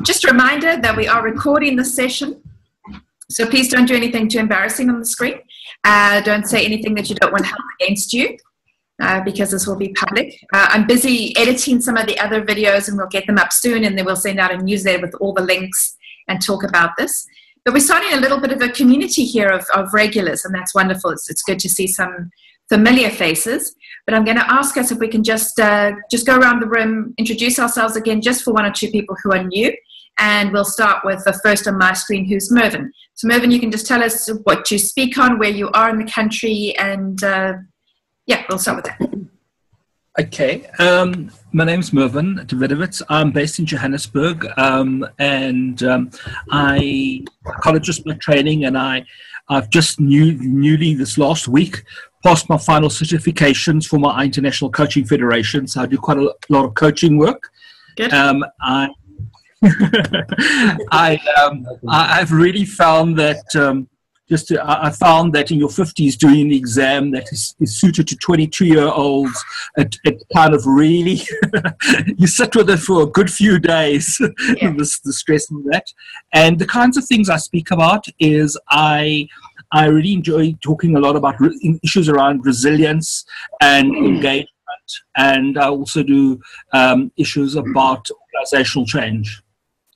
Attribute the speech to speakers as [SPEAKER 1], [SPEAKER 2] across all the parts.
[SPEAKER 1] Just a reminder that we are recording this session, so please don't do anything too embarrassing on the screen. Don't say anything that you don't want held against you, because this will be public. I'm busy editing some of the other videos, and we'll get them up soon, and then we'll send out a newsletter with all the links and talk about this. But we're starting a little bit of a community here of regulars, and that's wonderful. It's good to see some familiar faces. But I'm going to ask us if we can just go around the room, introduce ourselves again, just for one or two people who are new. And we'll start with the first on my screen, who's Mervyn. So Mervyn, you can just tell us what you speak on, where you are in the country, and yeah, we'll start with that.
[SPEAKER 2] Okay, my name is Mervyn Davidovitz. I'm based in Johannesburg, and I'm a psychologist by training, and I've just newly this last week passed my final certifications for my International Coaching Federation, so I do quite a lot of coaching work.
[SPEAKER 1] Good.
[SPEAKER 2] I've really found that I found that in your 50s doing the exam that is suited to 22-year-olds, it kind of really, you sit with it for a good few days, yeah. the stress of that. And the kinds of things I speak about is I really enjoy talking a lot about issues around resilience and engagement, and I also do issues about organizational change.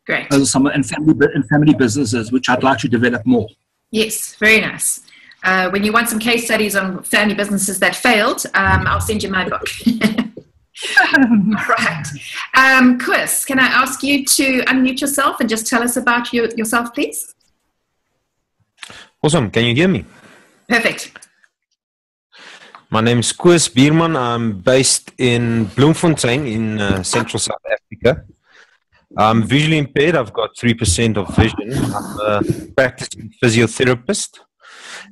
[SPEAKER 1] Great.
[SPEAKER 2] Those are some, and family businesses, which I'd like to develop more.
[SPEAKER 1] Yes, very nice. When you want some case studies on family businesses that failed, I'll send you my book. All right. Chris, can I ask you to unmute yourself and just tell us about yourself, please?
[SPEAKER 3] Awesome. Can you hear me?
[SPEAKER 1] Perfect.
[SPEAKER 3] My name is Chris Bierman. I'm based in Bloemfontein in central South Africa. I'm visually impaired. I've got 3% of vision. I'm a practicing physiotherapist,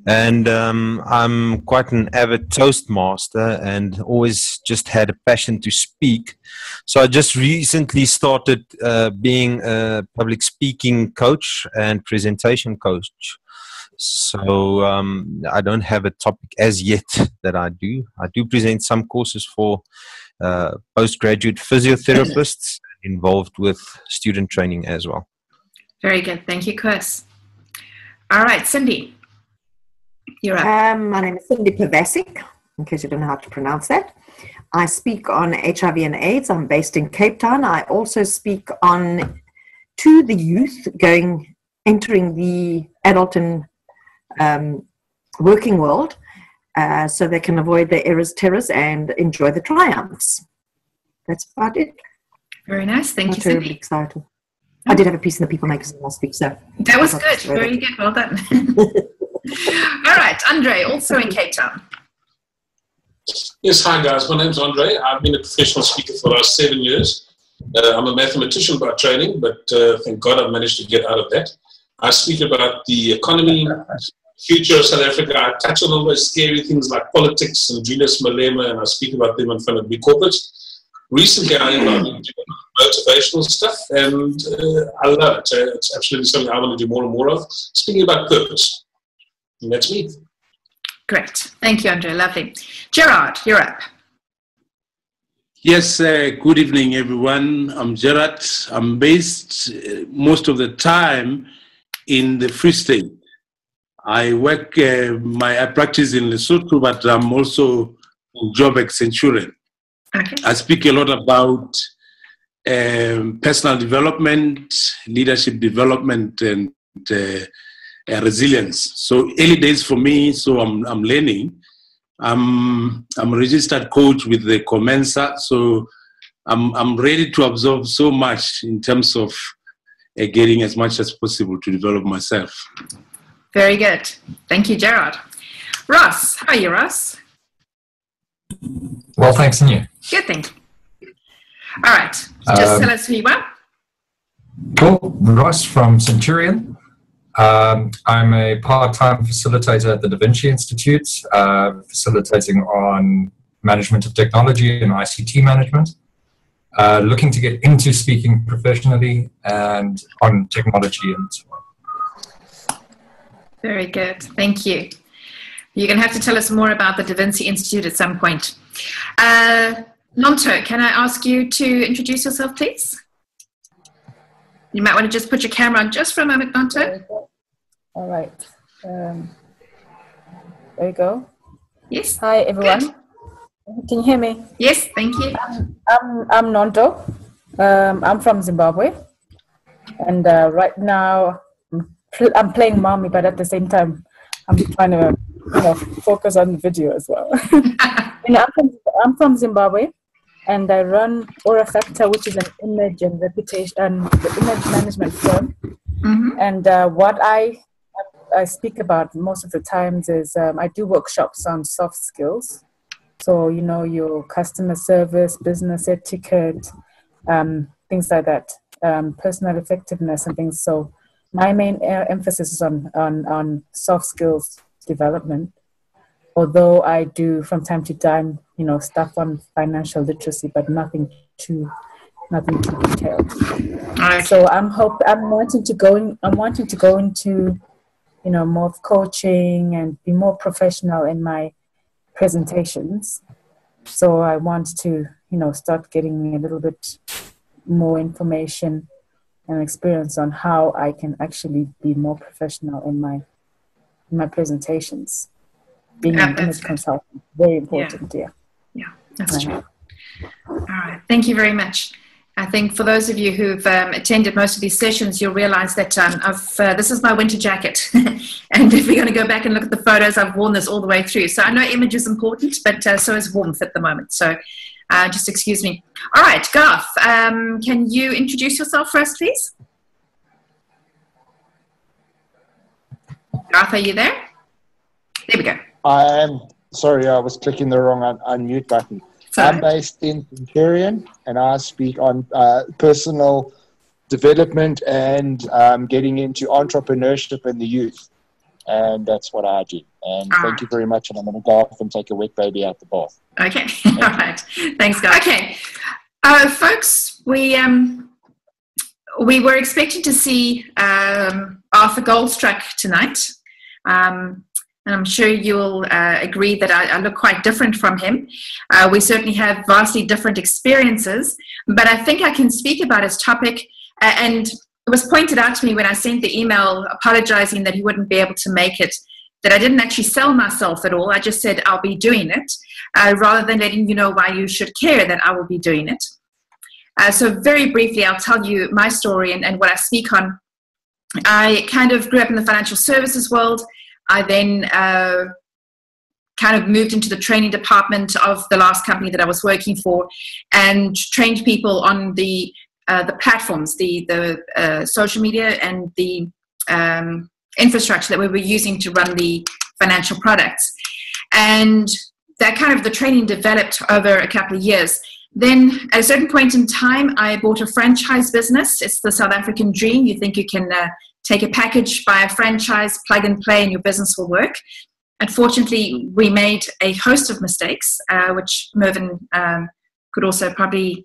[SPEAKER 3] and I'm quite an avid Toastmaster and always just had a passion to speak. So I just recently started being a public speaking coach and presentation coach. So I don't have a topic as yet that I do. I do present some courses for postgraduate physiotherapists involved with student training as well.
[SPEAKER 1] Very good. Thank you, Chris. All right, Cindy, you're up.
[SPEAKER 4] My name is Cindy Pavasic, in case you don't know how to pronounce that. I speak on HIV and AIDS. I'm based in Cape Town. I also speak on to the youth entering the adult and working world, so they can avoid the errors, terrors, and enjoy the triumphs. That's about it.
[SPEAKER 1] Very nice. Thank you, Cindy.
[SPEAKER 4] Terribly excited. I did have a piece in the People magazine last week, so
[SPEAKER 1] that was good. Very good. Well done. All right, Andre, also in Cape Town.
[SPEAKER 5] Yes, hi guys. My name's Andre. I've been a professional speaker for the last 7 years. I'm a mathematician by training, but thank God I've managed to get out of that. I speak about the economy, future of South Africa. I touch on all those scary things like politics and Julius Malema, and I speak about them in front of big corporates. Recently, I am doing motivational stuff, and I love it. It's absolutely something I want to do more and more of. Speaking about purpose. And that's me.
[SPEAKER 1] Great. Thank you, Andre. Lovely. Gerard, you're up.
[SPEAKER 6] Yes, good evening, everyone. I'm Gerard. I'm based most of the time in the Free State. I work, I practice in Lesotho, but I'm also in Joburg Centurion.
[SPEAKER 1] Okay.
[SPEAKER 6] I speak a lot about personal development, leadership development, and resilience. So early days for me, so I'm learning. I'm a registered coach with the Comensa, so I'm ready to absorb so much in terms of getting as much as possible to develop myself.
[SPEAKER 1] Very good. Thank you, Gerard. Ross, how are you, Ross?
[SPEAKER 7] Well, thanks, and you?
[SPEAKER 1] Good, thank you. All right, just tell us who you are.
[SPEAKER 7] Cool. Ross from Centurion. I'm a part-time facilitator at the Da Vinci Institute, facilitating on management of technology and ICT management. Looking to get into speaking professionally and on technology and so on.
[SPEAKER 1] Very good. Thank you. You're going to have to tell us more about the Da Vinci Institute at some point. Nonto, can I ask you to introduce yourself, please? You might want to just put your camera on just for a moment, Nonto.
[SPEAKER 8] All right. There you go.
[SPEAKER 1] Yes.
[SPEAKER 8] Hi, everyone. Good. Can you hear me?
[SPEAKER 1] Yes, thank you.
[SPEAKER 8] I'm Nonto. I'm from Zimbabwe. And right now, I'm playing mommy, but at the same time, I'm trying to focus on the video as well. And I'm from Zimbabwe, and I run Aura Factor, which is an image and reputation, the image management firm.
[SPEAKER 1] Mm-hmm.
[SPEAKER 8] And what I speak about most of the times is I do workshops on soft skills. So, your customer service, business etiquette, things like that, personal effectiveness and things. So my main emphasis is on soft skills development, although I do from time to time, stuff on financial literacy, but nothing too detailed.
[SPEAKER 1] Right.
[SPEAKER 8] So I'm wanting to go into, more of coaching and be more professional in my presentations. So I want to, start getting a little bit more information and experience on how I can actually be more professional in my presentations. Being an image consultant, very important. Yeah,
[SPEAKER 1] that's true. All right, thank you very much. I think for those of you who've attended most of these sessions, you'll realize that this is my winter jacket. And if we're going to go back and look at the photos, I've worn this all the way through. So I know image is important, but so is warmth at the moment. So just excuse me. All right, Garth, can you introduce yourself first, please? Garth, are you there? There we go.
[SPEAKER 9] I'm sorry, I was clicking the wrong unmute button. I'm based in Centurion, and I speak on personal development and getting into entrepreneurship in the youth. And that's what I do. And thank you very much. And I'm going to go off and take a wet baby out the bath.
[SPEAKER 1] Okay. All right. Thanks, guys. Okay. Folks, we were expecting to see Arthur Goldstruck tonight. And I'm sure you'll agree that I look quite different from him. We certainly have vastly different experiences, but I think I can speak about his topic. And it was pointed out to me when I sent the email apologizing that he wouldn't be able to make it, that I didn't actually sell myself at all. I just said I'll be doing it, rather than letting you know why you should care that I will be doing it. So very briefly, I'll tell you my story and what I speak on. I kind of grew up in the financial services world. I then kind of moved into the training department of the last company that I was working for, and trained people on the platforms, the social media and the infrastructure that we were using to run the financial products. And that kind of the training developed over a couple of years. Then at a certain point in time, I bought a franchise business. It's the South African dream. You think you can take a package, buy a franchise, plug and play, and your business will work. Unfortunately, we made a host of mistakes, which Mervyn could also probably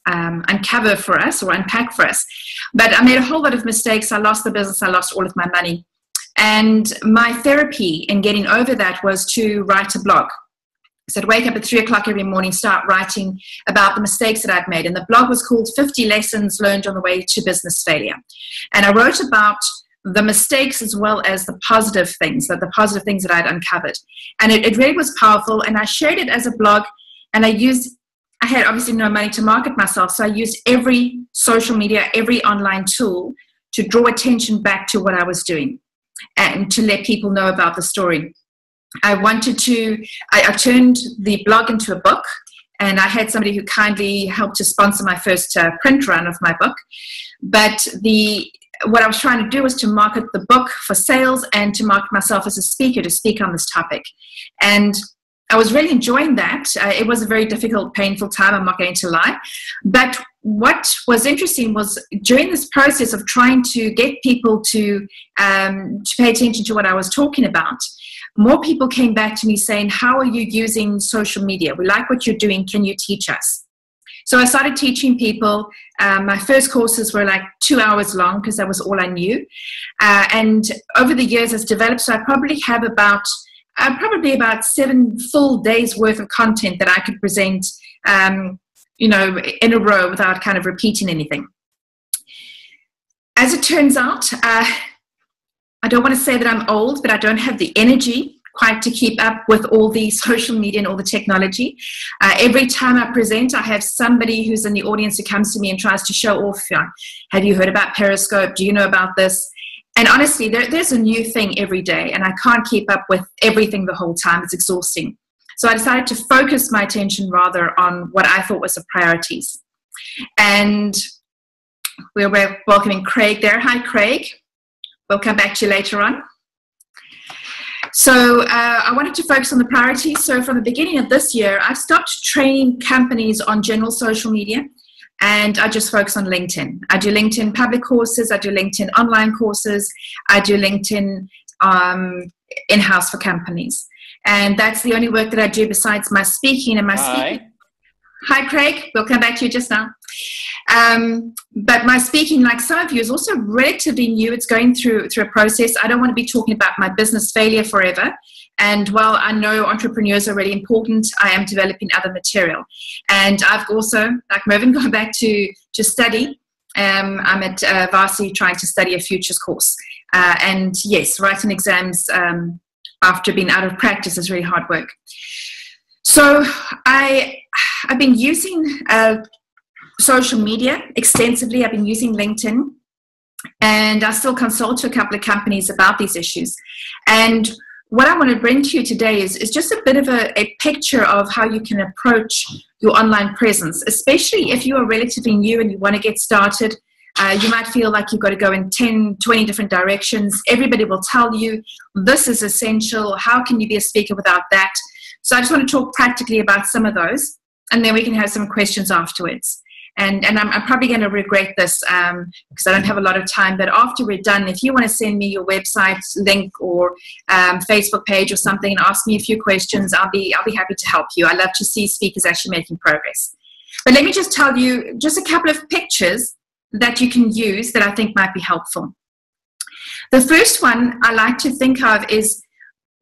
[SPEAKER 1] uncover for us or unpack for us. But I made a whole lot of mistakes. I lost the business. I lost all of my money. And my therapy in getting over that was to write a blog. So I'd wake up at 3 o'clock every morning, start writing about the mistakes that I'd made. And the blog was called 50 Lessons Learned on the Way to Business Failure. And I wrote about the mistakes as well as the positive things, the positive things that I'd uncovered. And it really was powerful. And I shared it as a blog. And I had obviously no money to market myself. So I used every social media, every online tool to draw attention back to what I was doing and to let people know about the story. I turned the blog into a book, and I had somebody who kindly helped to sponsor my first print run of my book. But what I was trying to do was to market the book for sales and to market myself as a speaker to speak on this topic. And I was really enjoying that. It was a very difficult, painful time, I'm not going to lie. But what was interesting was during this process of trying to get people to pay attention to what I was talking about, more people came back to me saying, how are you using social media? We like what you're doing. Can you teach us? So I started teaching people. My first courses were like 2 hours long because that was all I knew. And over the years it's developed. So I probably have about 7 full days worth of content that I could present, in a row without kind of repeating anything. as it turns out, I don't want to say that I'm old, but I don't have the energy quite to keep up with all the social media and all the technology. Every time I present, I have somebody who's in the audience who comes to me and tries to show off. Have you heard about Periscope? Do you know about this? And honestly, there's a new thing every day, and I can't keep up with everything the whole time. It's exhausting. So I decided to focus my attention rather on what I thought was the priorities. And we're welcoming Craig there. Hi, Craig. We'll come back to you later on. So I wanted to focus on the priorities. So from the beginning of this year, I've stopped training companies on general social media, and I just focus on LinkedIn. I do LinkedIn public courses. I do LinkedIn online courses. I do LinkedIn in-house for companies. And that's the only work that I do besides my speaking and my speaking. Hi, Craig. We'll come back to you just now. But my speaking, like some of you, is also relatively new. It's going through a process. I don't want to be talking about my business failure forever. And while I know entrepreneurs are really important, I am developing other material. And I've also, like Mervyn, gone back to study. I'm at Varsity trying to study a futures course. And yes, writing exams after being out of practice is really hard work. So I've been using social media extensively. I've been using LinkedIn, and I still consult to a couple of companies about these issues. And what I want to bring to you today is just a bit of a picture of how you can approach your online presence, especially if you are relatively new and you want to get started. You might feel like you've got to go in 10, 20 different directions. Everybody will tell you this is essential. How can you be a speaker without that? So I just want to talk practically about some of those, and then we can have some questions afterwards. And I'm probably going to regret this because I don't have a lot of time. But after we're done, if you want to send me your website link or Facebook page or something and ask me a few questions, I'll be happy to help you. I love to see speakers actually making progress. But let me just tell you just a couple of pictures that you can use that I think might be helpful. The first one I like to think of is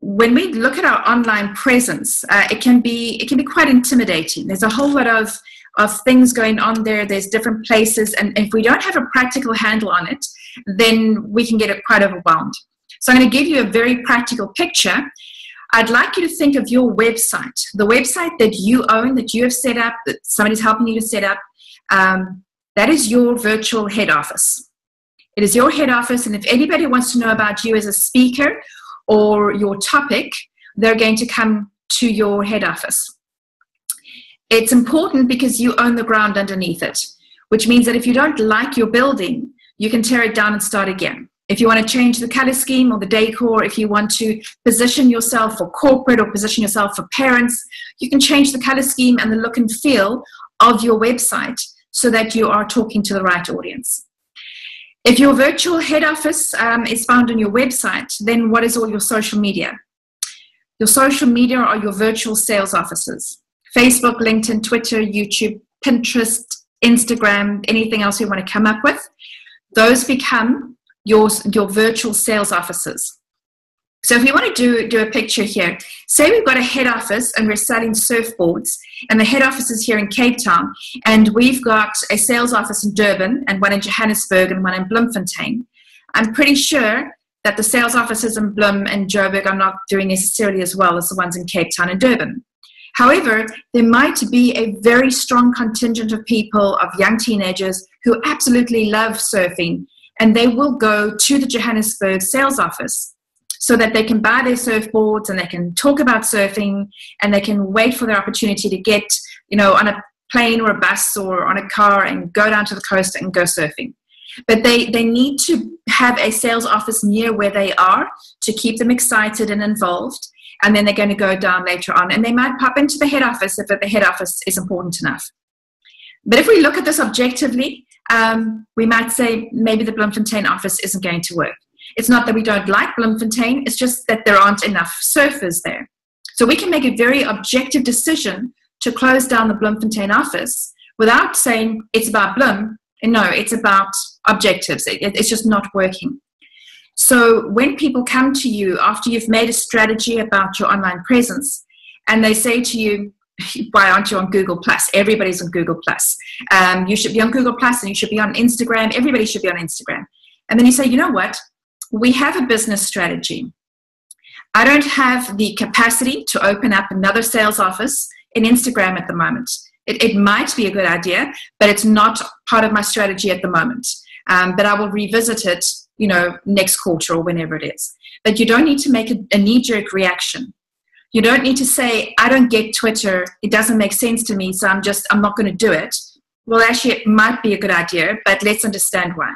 [SPEAKER 1] when we look at our online presence, it can be quite intimidating. There's a whole lot of things going on there. There's different places, and if we don't have a practical handle on it, then we can get quite overwhelmed. So I'm going to give you a very practical picture. I'd like you to think of your website, the website that you own, that you have set up, that somebody's helping you to set up. That is your virtual head office. It is your head office, and if anybody wants to know about you as a speaker or your topic, they're going to come to your head office. It's important because you own the ground underneath it, which means that if you don't like your building, you can tear it down and start again. If you want to change the color scheme or the decor, if you want to position yourself for corporate or position yourself for parents, you can change the color scheme and the look and feel of your website so that you are talking to the right audience. If your virtual head office is found on your website, then what is all your social media? Your social media are your virtual sales offices. Facebook, LinkedIn, Twitter, YouTube, Pinterest, Instagram, anything else you want to come up with. Those become your virtual sales offices. So if we want to do a picture here, say we've got a head office and we're selling surfboards, and the head office is here in Cape Town, and we've got a sales office in Durban and one in Johannesburg and one in Bloemfontein. I'm pretty sure that the sales offices in Bloem and Joburg are not doing necessarily as well as the ones in Cape Town and Durban. However, there might be a very strong contingent of people, of young teenagers, who absolutely love surfing, and they will go to the Johannesburg sales office so that they can buy their surfboards and they can talk about surfing and they can wait for their opportunity to get, on a plane or a bus or on a car and go down to the coast and go surfing. But they need to have a sales office near where they are to keep them excited and involved. And then they're going to go down later on. And they might pop into the head office if the head office is important enough. But if we look at this objectively, we might say maybe the Bloemfontein office isn't going to work. It's not that we don't like Bloemfontein, it's just that there aren't enough surfers there. So we can make a very objective decision to close down the Bloemfontein office without saying it's about Bloem. No, it's about objectives. It's just not working. So when people come to you after you've made a strategy about your online presence and they say to you, why aren't you on Google+? Everybody's on Google+. You should be on Google+, and you should be on Instagram. Everybody should be on Instagram. And then you say, you know what? We have a business strategy. I don't have the capacity to open up another sales office in Instagram at the moment. It might be a good idea, but it's not part of my strategy at the moment. But I will revisit it, next quarter or whenever it is. But you don't need to make a knee-jerk reaction. You don't need to say, I don't get Twitter. It doesn't make sense to me, so I'm not going to do it. Well, actually, it might be a good idea, but let's understand why.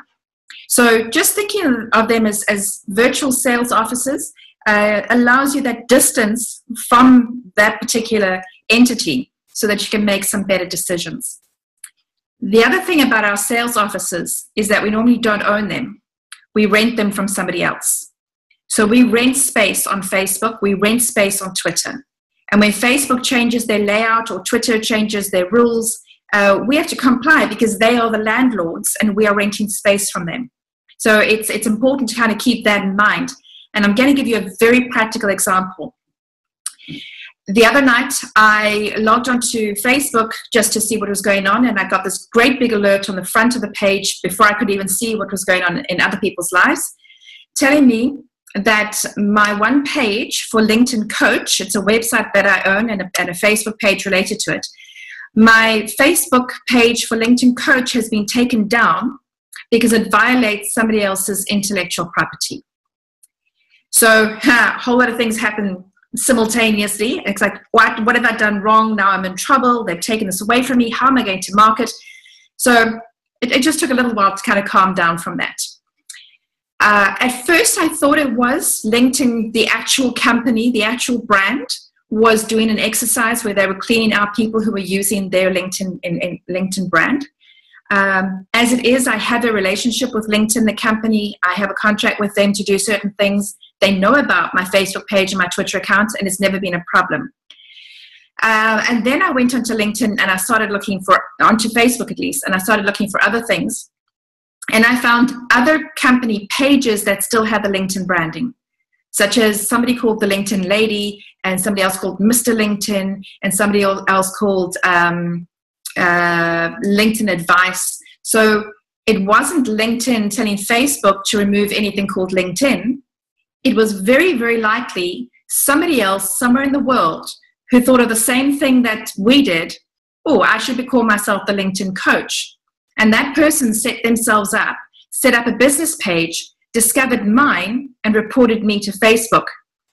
[SPEAKER 1] So just thinking of them as virtual sales offices allows you that distance from that particular entity so that you can make some better decisions. The other thing about our sales offices is that we normally don't own them. We rent them from somebody else. So we rent space on Facebook, we rent space on Twitter. And when Facebook changes their layout or Twitter changes their rules, we have to comply because they are the landlords and we are renting space from them. So it's important to kind of keep that in mind. And I'm going to give you a very practical example. The other night, I logged onto Facebook just to see what was going on, and I got this great big alert on the front of the page before I could even see what was going on in other people's lives, telling me that my one page for LinkedIn Coach, it's a website that I own and a Facebook page related to it, my Facebook page for LinkedIn Coach has been taken down because it violates somebody else's intellectual property. So a whole lot of things happen simultaneously. It's like, what have I done wrong? Now I'm in trouble. They've taken this away from me. How am I going to market? So it just took a little while to kind of calm down from that. At first, I thought it was LinkedIn, the actual company, the actual brand, was doing an exercise where they were cleaning out people who were using their LinkedIn brand. As it is, I have a relationship with LinkedIn, the company. I have a contract with them to do certain things. They know about my Facebook page and my Twitter account, and it's never been a problem. And then I went onto LinkedIn and I started looking onto Facebook at least, and I started looking for other things. And I found other company pages that still have the LinkedIn branding, such as somebody called the LinkedIn Lady, and somebody else called Mr. LinkedIn, and somebody else called LinkedIn Advice. So it wasn't LinkedIn telling Facebook to remove anything called LinkedIn. It was very, very likely somebody else somewhere in the world who thought of the same thing that we did. Oh, I should call myself the LinkedIn Coach. And that person set themselves up, set up a business page, discovered mine, and reported me to Facebook.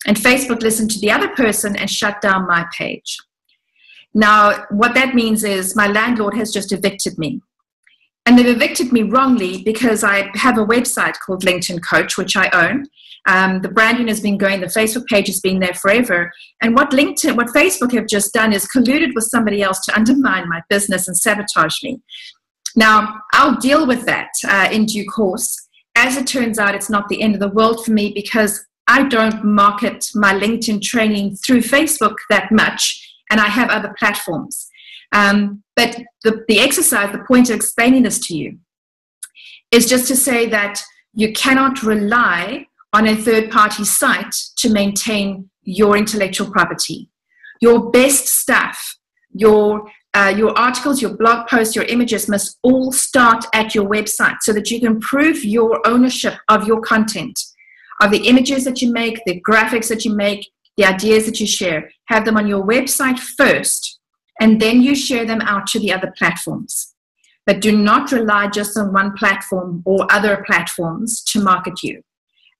[SPEAKER 1] And Facebook listened to the other person and shut down my page. Now, what that means is my landlord has just evicted me. And they've evicted me wrongly because I have a website called LinkedIn Coach, which I own. The branding has been going, the Facebook page has been there forever. And what Facebook have just done is colluded with somebody else to undermine my business and sabotage me. Now, I'll deal with that in due course. As it turns out, it's not the end of the world for me because I don't market my LinkedIn training through Facebook that much, and I have other platforms. But the exercise, the point of explaining this to you, is just to say that you cannot rely on a third-party site to maintain your intellectual property. Your best stuff, your articles, your blog posts, your images must all start at your website so that you can prove your ownership of your content, of the images that you make, the graphics that you make, the ideas that you share. Have them on your website first, and then you share them out to the other platforms. But do not rely just on one platform or other platforms to market you.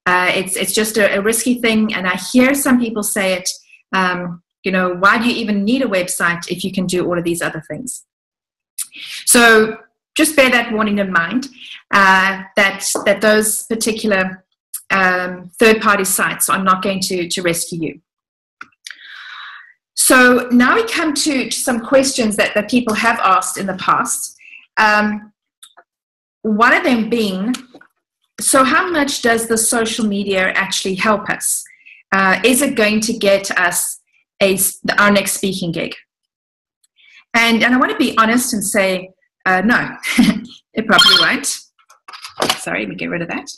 [SPEAKER 1] It's just a risky thing, and I hear some people say it, why do you even need a website if you can do all of these other things? So just bear that warning in mind, that those particular third-party sites are not going to rescue you. So now we come to some questions that people have asked in the past. One of them being, so how much does the social media actually help us? Is it going to get us our next speaking gig? And I want to be honest and say, no, it probably won't. Sorry, let me get rid of that.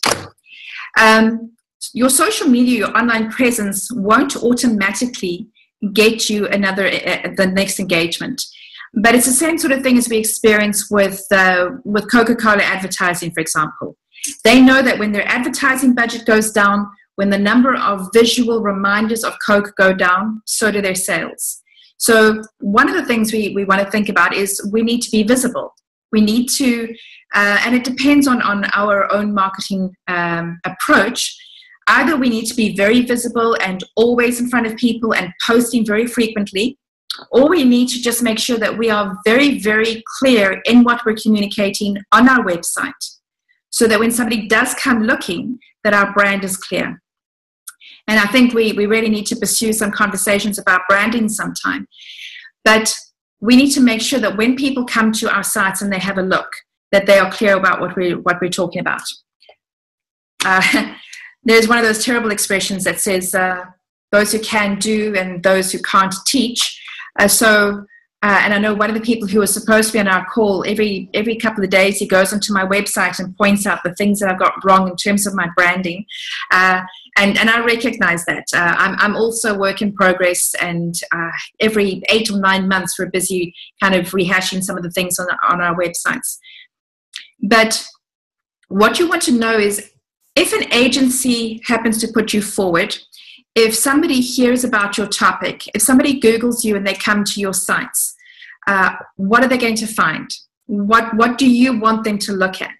[SPEAKER 1] Your social media, your online presence won't automatically get you the next engagement. But it's the same sort of thing as we experience with Coca-Cola advertising, for example. They know that when their advertising budget goes down, when the number of visual reminders of Coke go down, so do their sales. So one of the things we want to think about is we need to be visible. We need to, and it depends on our own marketing approach. Either we need to be very visible and always in front of people and posting very frequently, or we need to just make sure that we are very, very clear in what we're communicating on our website, so that when somebody does come looking, that our brand is clear. And I think we really need to pursue some conversations about branding sometime. But we need to make sure that when people come to our sites and they have a look, that they are clear about what we're talking about. There's one of those terrible expressions that says, those who can do and those who can't teach. And I know one of the people who was supposed to be on our call, every couple of days he goes onto my website and points out the things that I've got wrong in terms of my branding. And I recognize that. I'm also a work in progress, and every 8 or 9 months we're busy kind of rehashing some of the things on our websites. But what you want to know is, if an agency happens to put you forward, if somebody hears about your topic, if somebody Googles you and they come to your sites, what are they going to find? What do you want them to look at?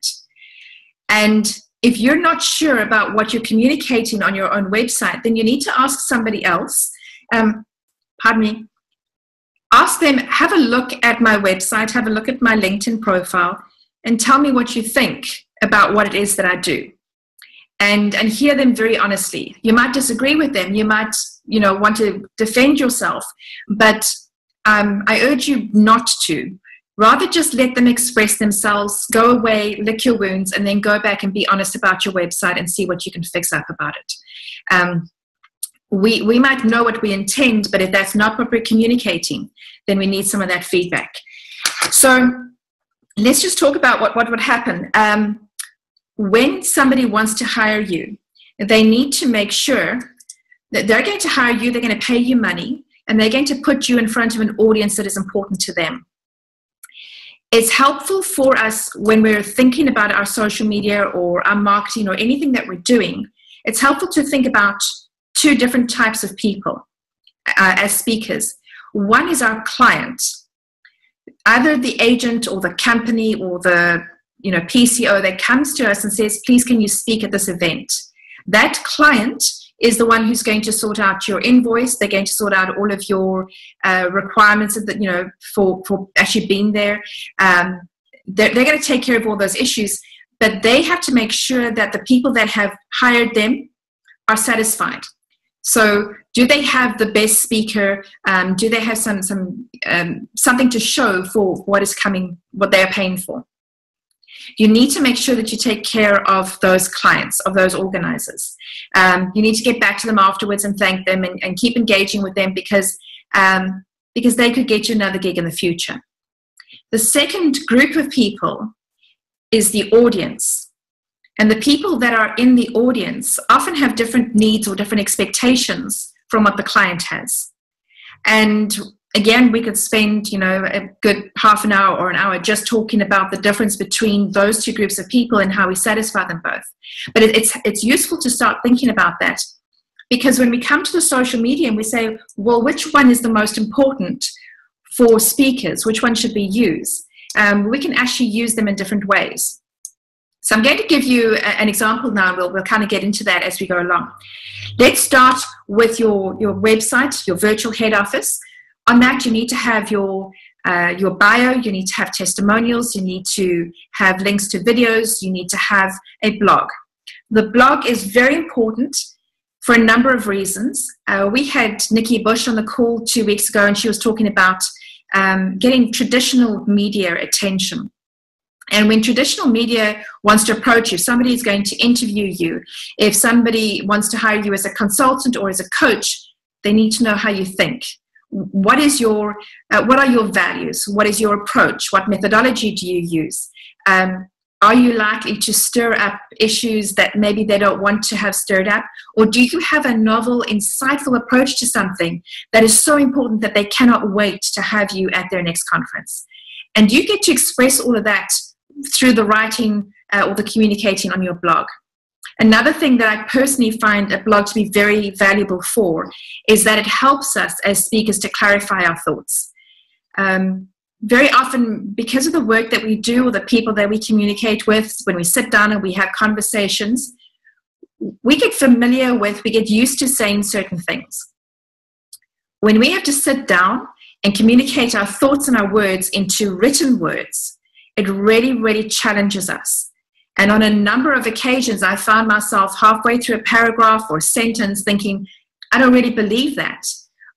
[SPEAKER 1] And if you're not sure about what you're communicating on your own website, then you need to ask somebody else. Pardon me. Ask them, have a look at my website, have a look at my LinkedIn profile, and tell me what you think about what it is that I do. And hear them very honestly. You might disagree with them. You might, want to defend yourself. But I urge you not to. Rather just let them express themselves, go away, lick your wounds, and then go back and be honest about your website and see what you can fix up about it. We might know what we intend, but if that's not what we're communicating, then we need some of that feedback. So let's just talk about what would happen. When somebody wants to hire you, they need to make sure that they're going to hire you, they're going to pay you money, and they're going to put you in front of an audience that is important to them. It's helpful for us when we're thinking about our social media or our marketing or anything that we're doing. It's helpful to think about 2 different types of people as speakers. One is our client, either the agent or the company or the PCO that comes to us and says, please, can you speak at this event? That client is the one who's going to sort out your invoice. They're going to sort out all of your requirements for actually being there. They're going to take care of all those issues, but they have to make sure that the people that have hired them are satisfied. So do they have the best speaker? Do they have something to show for what is coming, what they're paying for? You need to make sure that you take care of those clients, of those organizers. You need to get back to them afterwards and thank them and keep engaging with them because they could get you another gig in the future. The second group of people is the audience. And the people that are in the audience often have different needs or different expectations from what the client has. And again, we could spend, a good half an hour or an hour just talking about the difference between those 2 groups of people and how we satisfy them both. But it's useful to start thinking about that, because when we come to the social media and we say, well, which one is the most important for speakers? Which one should we use? We can actually use them in different ways. So I'm going to give you an example now. We'll kind of get into that as we go along. Let's start with your website, your virtual head office. On that, you need to have your bio, you need to have testimonials, you need to have links to videos, you need to have a blog. The blog is very important for a number of reasons. We had Nikki Bush on the call 2 weeks ago, and she was talking about getting traditional media attention. And when traditional media wants to approach you, somebody is going to interview you. If somebody wants to hire you as a consultant or as a coach, they need to know how you think. What are your values? What is your approach? What methodology do you use? Are you likely to stir up issues that maybe they don't want to have stirred up? Or do you have a novel, insightful approach to something that is so important that they cannot wait to have you at their next conference? And you get to express all of that through the writing or the communicating on your blog. Another thing that I personally find a blog to be very valuable for is that it helps us as speakers to clarify our thoughts. Very often, because of the work that we do or the people that we communicate with, when we sit down and we have conversations, we get familiar with, we get used to saying certain things. When we have to sit down and communicate our thoughts and our words into written words, it really, really challenges us. And on a number of occasions, I found myself halfway through a paragraph or a sentence thinking, I don't really believe that.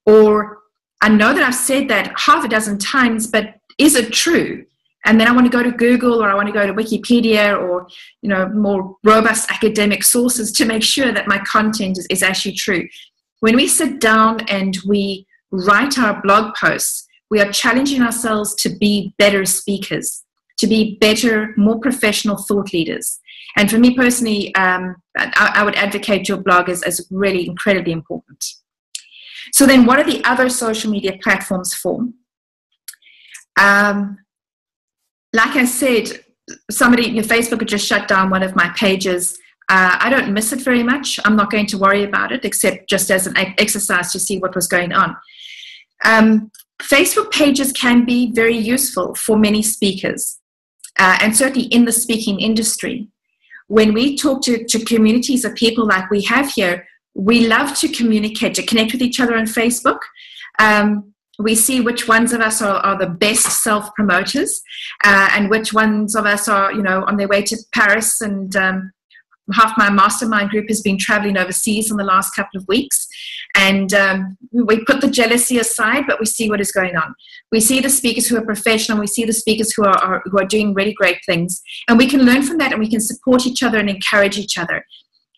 [SPEAKER 1] Or I know that I've said that half a dozen times, but is it true? And then I want to go to Google, or I want to go to Wikipedia, or more robust academic sources to make sure that my content is actually true. When we sit down and we write our blog posts, we are challenging ourselves to be better speakers, to be better, more professional thought leaders. And for me personally, I would advocate your blog as really incredibly important. So then what are the other social media platforms for? Like I said, Facebook had just shut down one of my pages. I don't miss it very much. I'm not going to worry about it, except just as an exercise to see what was going on. Facebook pages can be very useful for many speakers, and certainly in the speaking industry. When we talk to communities of people like we have here, we love to communicate, to connect with each other on Facebook. We see which ones of us are the best self-promoters, and which ones of us are, on their way to Paris. And half my mastermind group has been traveling overseas in the last couple of weeks. And we put the jealousy aside, but we see what is going on. We see the speakers who are professional. We see the speakers who are doing really great things. And we can learn from that, and we can support each other and encourage each other.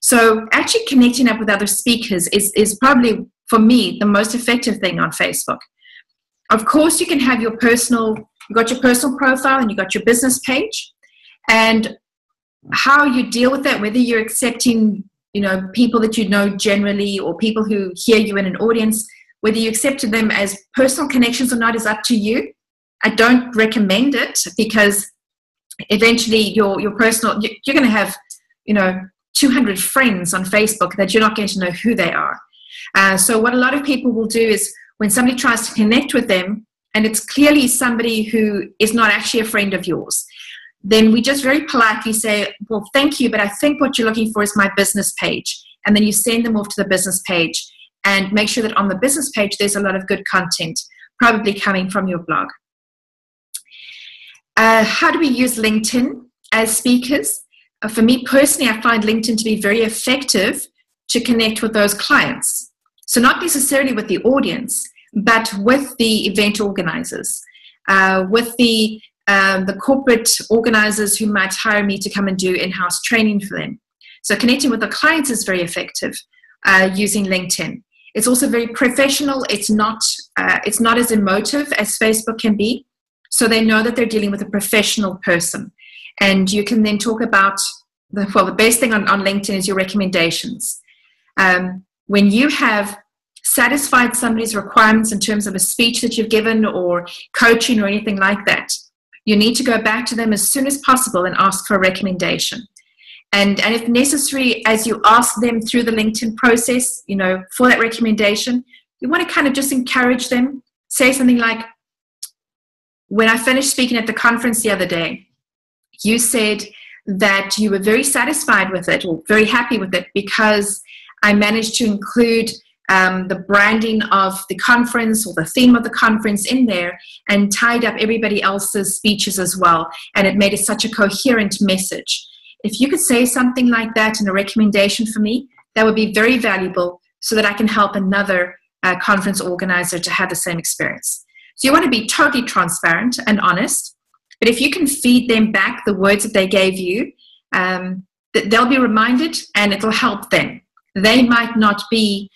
[SPEAKER 1] So actually connecting up with other speakers is probably, for me, the most effective thing on Facebook. Of course, you can have you've got your personal profile and you've got your business page. And how you deal with that, whether you're accepting, people that you know generally, or people who hear you in an audience, whether you accepted them as personal connections or not is up to you. I don't recommend it, because eventually you're personal, you're going to have, 200 friends on Facebook that you're not going to know who they are. So what a lot of people will do is, when somebody tries to connect with them, and it's clearly somebody who is not actually a friend of yours, then we just very politely say, well, thank you, but I think what you're looking for is my business page. And then you send them off to the business page, and make sure that on the business page there's a lot of good content, probably coming from your blog. How do we use LinkedIn as speakers? For me personally, I find LinkedIn to be very effective to connect with those clients. So not necessarily with the audience, but with the event organizers, with the corporate organizers who might hire me to come and do in-house training for them. So connecting with the clients is very effective using LinkedIn. It's also very professional. It's not as emotive as Facebook can be. So they know that they're dealing with a professional person. And you can then talk about, the best thing on LinkedIn is your recommendations. When you have satisfied somebody's requirements in terms of a speech that you've given, or coaching or anything like that, you need to go back to them as soon as possible and ask for a recommendation. And if necessary, as you ask them through the LinkedIn process, for that recommendation, you want to kind of just encourage them. Say something like, when I finished speaking at the conference the other day, you said that you were very satisfied with it, or very happy with it, because I managed to include the branding of the conference, or the theme of the conference in there, and tied up everybody else's speeches as well. And it made it such a coherent message. If you could say something like that in a recommendation for me, that would be very valuable, so that I can help another conference organizer to have the same experience. So you want to be totally transparent and honest. But if you can feed them back the words that they gave you, they'll be reminded, and it'll help them. They might not be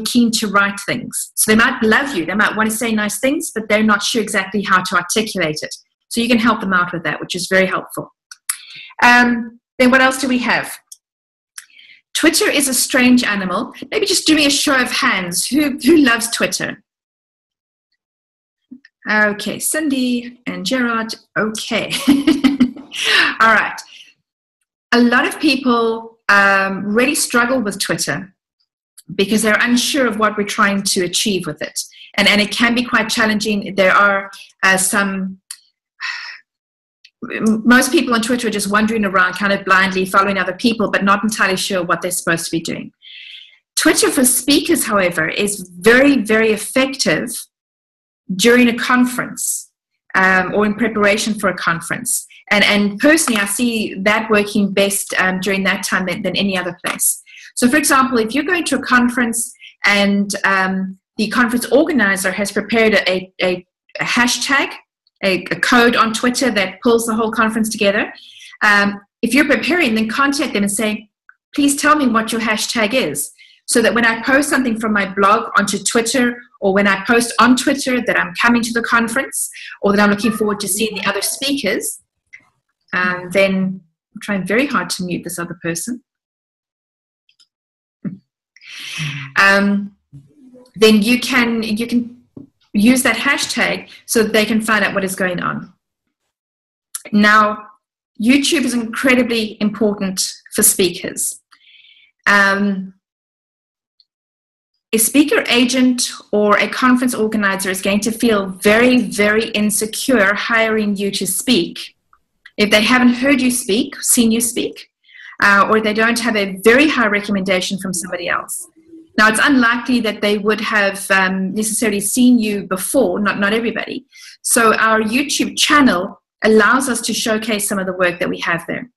[SPEAKER 1] keen to write things. So they might love you. They might want to say nice things, but they're not sure exactly how to articulate it. So you can help them out with that, which is very helpful. Then what else do we have? Twitter is a strange animal. Maybe just do me a show of hands. Who loves Twitter? Okay, Cindy and Gerard. Okay. All right. A lot of people really struggle with Twitter because they're unsure of what we're trying to achieve with it. And it can be quite challenging. There are most people on Twitter are just wandering around kind of blindly following other people, but not entirely sure what they're supposed to be doing. Twitter for speakers, however, is very, very effective during a conference or in preparation for a conference. And personally, I see that working best during that time than any other place. So, for example, if you're going to a conference and the conference organizer has prepared a hashtag, a code on Twitter that pulls the whole conference together, if you're preparing, then contact them and say, please tell me what your hashtag is, so that when I post something from my blog onto Twitter, or when I post on Twitter that I'm coming to the conference, or that I'm looking forward to seeing the other speakers, then I'm trying very hard to mute this other person. Then you can use that hashtag so that they can find out what is going on. Now, YouTube is incredibly important for speakers. A speaker agent or a conference organizer is going to feel very, very insecure hiring you to speak if they haven't heard you speak, seen you speak, or they don't have a very high recommendation from somebody else. Now, it's unlikely that they would have necessarily seen you before, not everybody. So our YouTube channel allows us to showcase some of the work that we have there.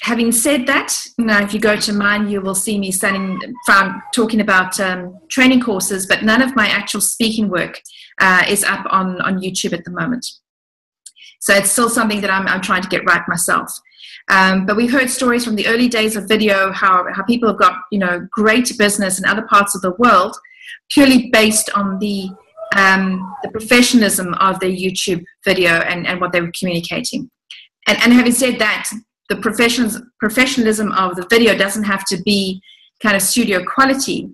[SPEAKER 1] Having said that, now if you go to mine, you will see me talking about training courses, but none of my actual speaking work is up on YouTube at the moment. So it's still something that I'm trying to get right myself. But we've heard stories from the early days of video, how people have got, great business in other parts of the world purely based on the professionalism of their YouTube video and what they were communicating. And having said that, the professionalism of the video doesn't have to be kind of studio quality.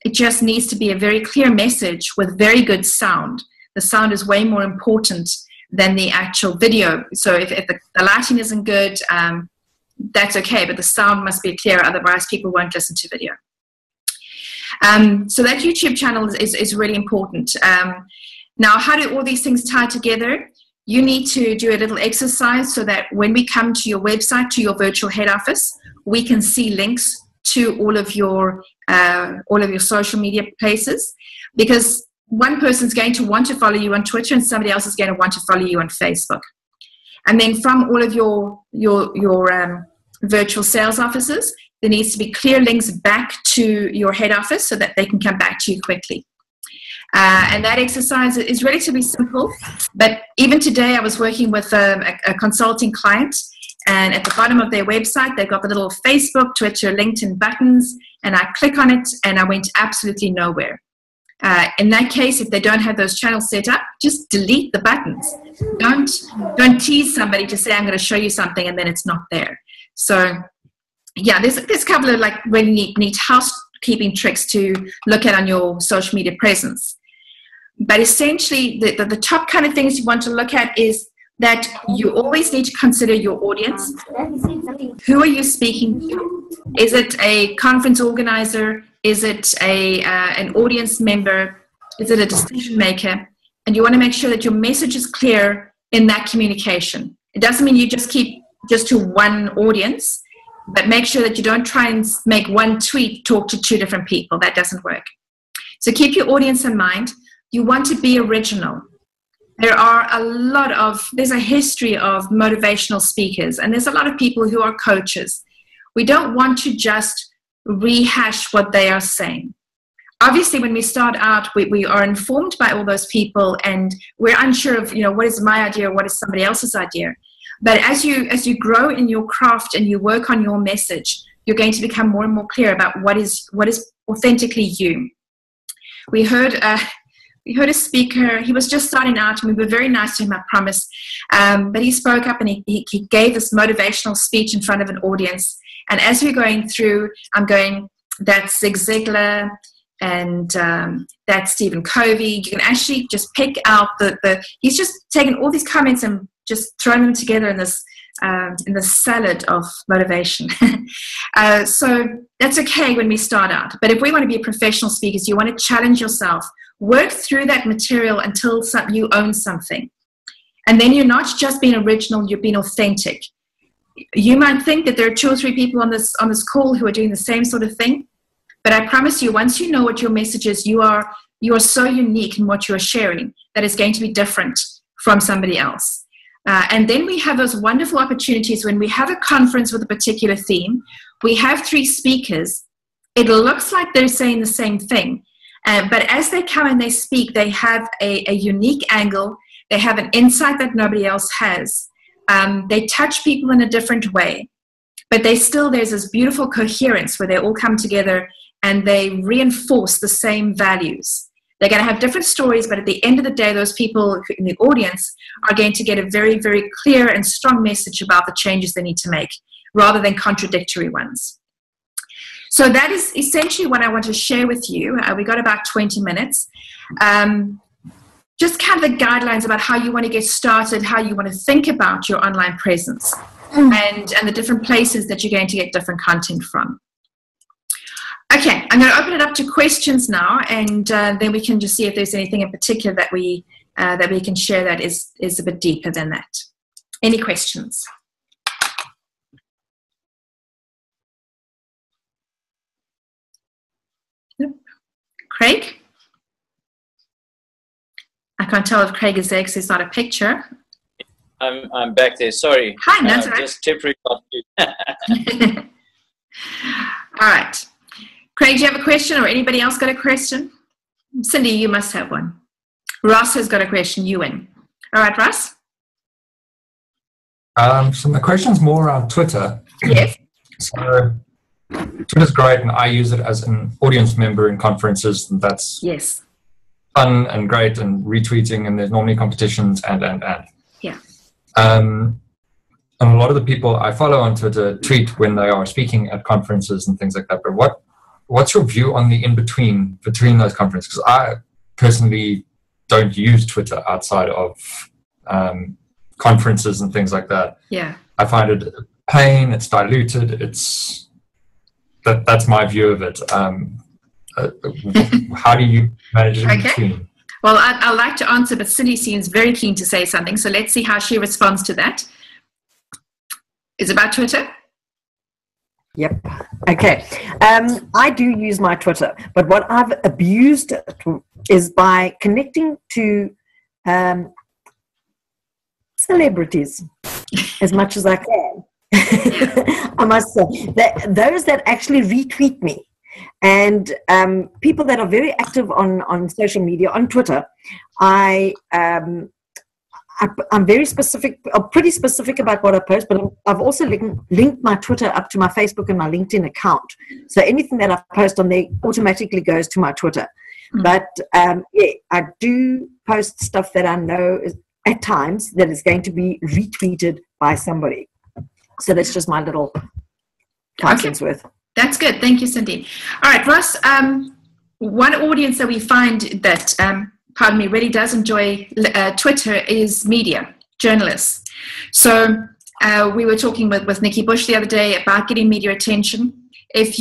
[SPEAKER 1] It just needs to be a very clear message with very good sound. The sound is way more important than the actual video. So if the lighting isn't good, that's okay, but the sound must be clear, otherwise people won't listen to video. So that YouTube channel is really important. Now, how do all these things tie together? You need to do a little exercise so that when we come to your website, to your virtual head office, we can see links to all of your social media places, because one person's going to want to follow you on Twitter and somebody else is going to want to follow you on Facebook. And then from all of your virtual sales offices, there needs to be clear links back to your head office so that they can come back to you quickly. And that exercise is relatively simple, but even today I was working with a consulting client, and at the bottom of their website they've got the little Facebook, Twitter, LinkedIn buttons, and I click on it and I went absolutely nowhere. In that case, if they don't have those channels set up, just delete the buttons. Don't tease somebody to say, I'm going to show you something, and then it's not there. So yeah, there's a couple of really neat housekeeping tricks to look at on your social media presence. But essentially, the top kind of things you want to look at is that you always need to consider your audience. Who are you speaking to? Is it a conference organizer? Is it an audience member? Is it a decision maker? And you want to make sure that your message is clear in that communication. It doesn't mean you just keep just to one audience, but make sure that you don't try and make one tweet talk to two different people. That doesn't work. So keep your audience in mind. You want to be original. There's a history of motivational speakers, and there's a lot of people who are coaches. We don't want to just rehash what they are saying. Obviously, when we start out, we are informed by all those people, and we're unsure of, what is my idea or what is somebody else's idea. But as you grow in your craft and you work on your message, you're going to become more and more clear about what is authentically you. We heard a speaker. He was just starting out, and we were very nice to him, I promise. But he spoke up and he gave this motivational speech in front of an audience. And as we're going through, I'm going, that's Zig Ziglar, and that's Stephen Covey. You can actually just pick out he's just taken all these comments and just thrown them together in this salad of motivation. So that's okay when we start out. But if we want to be professional speakers, you want to challenge yourself, work through that material until you own something. And then you're not just being original, you're being authentic. You might think that there are 2 or 3 people on this call who are doing the same sort of thing. But I promise you, once you know what your message is, you are so unique in what you are sharing that it's going to be different from somebody else. And then we have those wonderful opportunities when we have a conference with a particular theme. We have 3 speakers. It looks like they're saying the same thing. But as they come and they speak, they have a unique angle. They have an insight that nobody else has. They touch people in a different way. But there's this beautiful coherence where they all come together and they reinforce the same values. They're going to have different stories, but at the end of the day, those people in the audience are going to get a very, very clear and strong message about the changes they need to make, rather than contradictory ones. So that is essentially what I want to share with you. We got about 20 minutes. Just kind of the guidelines about how you want to get started, how you want to think about your online presence, and the different places that you're going to get different content from. Okay, I'm going to open it up to questions now, and then we can just see if there's anything in particular that we can share that is a bit deeper than that. Any questions? Craig? I can't tell if Craig is there because it's not a picture.
[SPEAKER 10] I'm back there. Sorry.
[SPEAKER 1] Hi, that's right.
[SPEAKER 10] Just temporary.
[SPEAKER 1] All right. Craig, do you have a question, or anybody else got a question? Cindy, you must have one. Ross has got a question. Ewan. All right, Ross?
[SPEAKER 7] So my question's more around Twitter.
[SPEAKER 1] Yes.
[SPEAKER 7] So Twitter's great, and I use it as an audience member in conferences, and that's
[SPEAKER 1] yes,
[SPEAKER 7] fun and great, and retweeting, and there's normally competitions and.
[SPEAKER 1] Yeah.
[SPEAKER 7] And a lot of the people I follow on Twitter tweet when they are speaking at conferences and things like that. But what's your view on the in-between between those conferences? Because I personally don't use Twitter outside of conferences and things like that.
[SPEAKER 1] Yeah.
[SPEAKER 7] I find it a pain, it's diluted, that's my view of it. How do you manage it in between?
[SPEAKER 1] Well, I'd like to answer, but Cindy seems very keen to say something, so let's see how she responds to that. Is it about Twitter?
[SPEAKER 4] Yep. Okay. I do use my Twitter, but what I've abused it is by connecting to celebrities as much as I can. I must say that those that actually retweet me, and people that are very active on social media, on Twitter, I'm very specific, pretty specific about what I post, but I've also linked my Twitter up to my Facebook and my LinkedIn account. So anything that I post on there automatically goes to my Twitter. Mm-hmm. But yeah, I do post stuff that I know at times that is going to be retweeted by somebody. So that's just my little 5 cents worth.
[SPEAKER 1] That's good. Thank you, Cindy. All right, Ross, one audience that we find that, really does enjoy Twitter is media, journalists. So we were talking with Nikki Bush the other day about getting media attention. If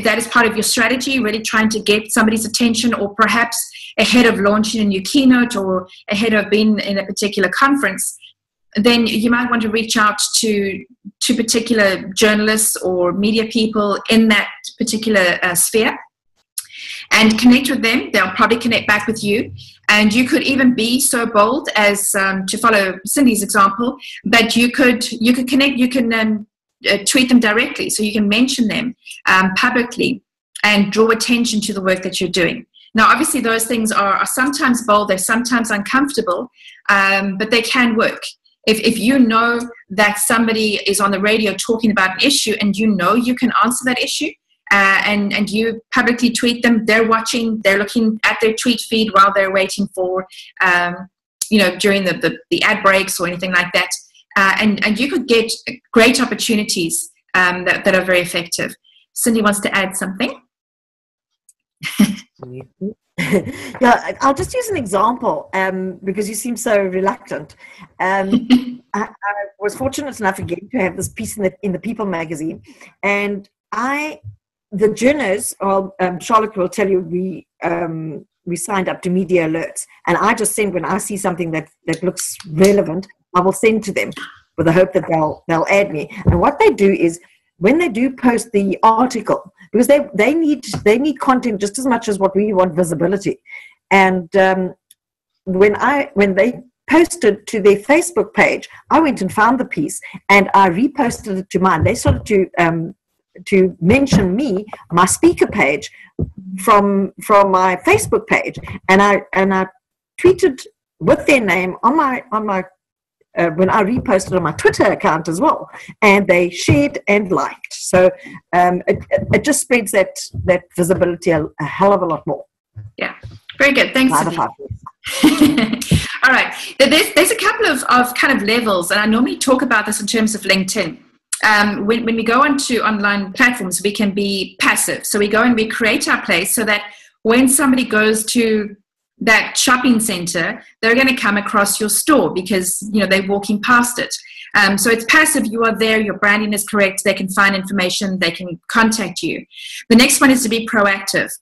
[SPEAKER 1] that is part of your strategy, really trying to get somebody's attention, or perhaps ahead of launching a new keynote or ahead of being in a particular conference, then you might want to reach out to particular journalists or media people in that particular sphere and connect with them. They'll probably connect back with you. And you could even be so bold as to follow Cindy's example, that you could connect, you can tweet them directly. So you can mention them publicly and draw attention to the work that you're doing. Now, obviously, those things are sometimes bold, they're sometimes uncomfortable, but they can work. If you know that somebody is on the radio talking about an issue and you know you can answer that issue, and you publicly tweet them, they're watching, they're looking at their tweet feed while they're waiting for, during the ad breaks or anything like that. And you could get great opportunities that are very effective. Cindy wants to add something.
[SPEAKER 4] Yeah, I'll just use an example because you seem so reluctant. I was fortunate enough again to have this piece in the People magazine, and the journalists, Charlotte will tell you, we signed up to media alerts, and I just send when I see something that looks relevant, I will send to them with the hope that they'll add me. And what they do is, when they do post the article, because they need content just as much as what we want visibility, and when they posted to their Facebook page, I went and found the piece and I reposted it to mine. They started to mention me, my speaker page, from my Facebook page, and I tweeted with their name on my when I reposted on my Twitter account as well, and they shared and liked. So it just spreads that visibility a hell of a lot more.
[SPEAKER 1] Yeah, very good. Thanks. All right, there's a couple of kind of levels, and I normally talk about this in terms of LinkedIn. When we go onto online platforms, we can be passive. So we go and we create our place so that when somebody goes to that shopping center, they're going to come across your store because, you know, they're walking past it. So it's passive. You are there. Your branding is correct. They can find information. They can contact you. The next one is to be proactive.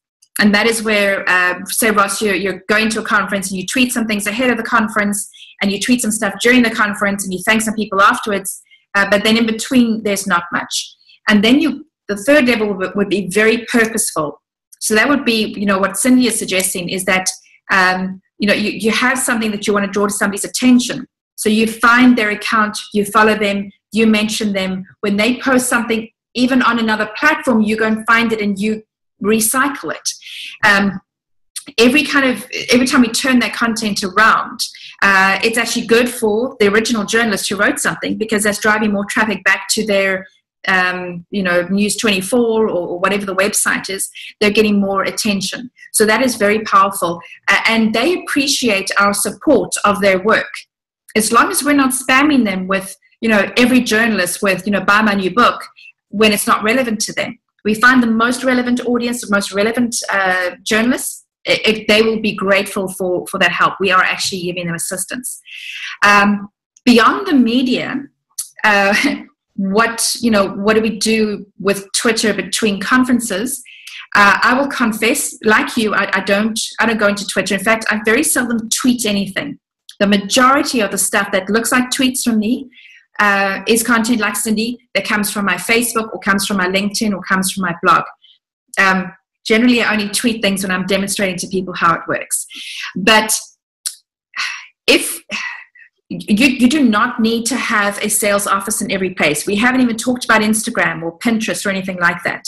[SPEAKER 1] And that is where, say, Ross, you're going to a conference and you tweet some things ahead of the conference, and you tweet some stuff during the conference, and you thank some people afterwards. But then in between, there's not much. And then the third level would be very purposeful. So that would be, you know, what Cindy is suggesting is that, you know, you have something that you want to draw to somebody's attention. So you find their account, you follow them, you mention them. When they post something, even on another platform, you go and find it and you recycle it. Every time we turn that content around, it's actually good for the original journalist who wrote something, because that's driving more traffic back to their you know, News 24 or whatever the website is. They're getting more attention. So that is very powerful. And they appreciate our support of their work. As long as we're not spamming them with, you know, every journalist with, you know, buy my new book when it's not relevant to them. We find the most relevant audience, the most relevant journalists, they will be grateful for that help. We are actually giving them assistance. Beyond the media, what do we do with Twitter between conferences? I will confess, like you, I don't go into Twitter. In fact, I very seldom tweet anything. The majority of the stuff that looks like tweets from me is content, like Cindy, that comes from my Facebook or comes from my LinkedIn or comes from my blog. Generally, I only tweet things when I'm demonstrating to people how it works. But if you do not need to have a sales office in every place. We haven't even talked about Instagram or Pinterest or anything like that.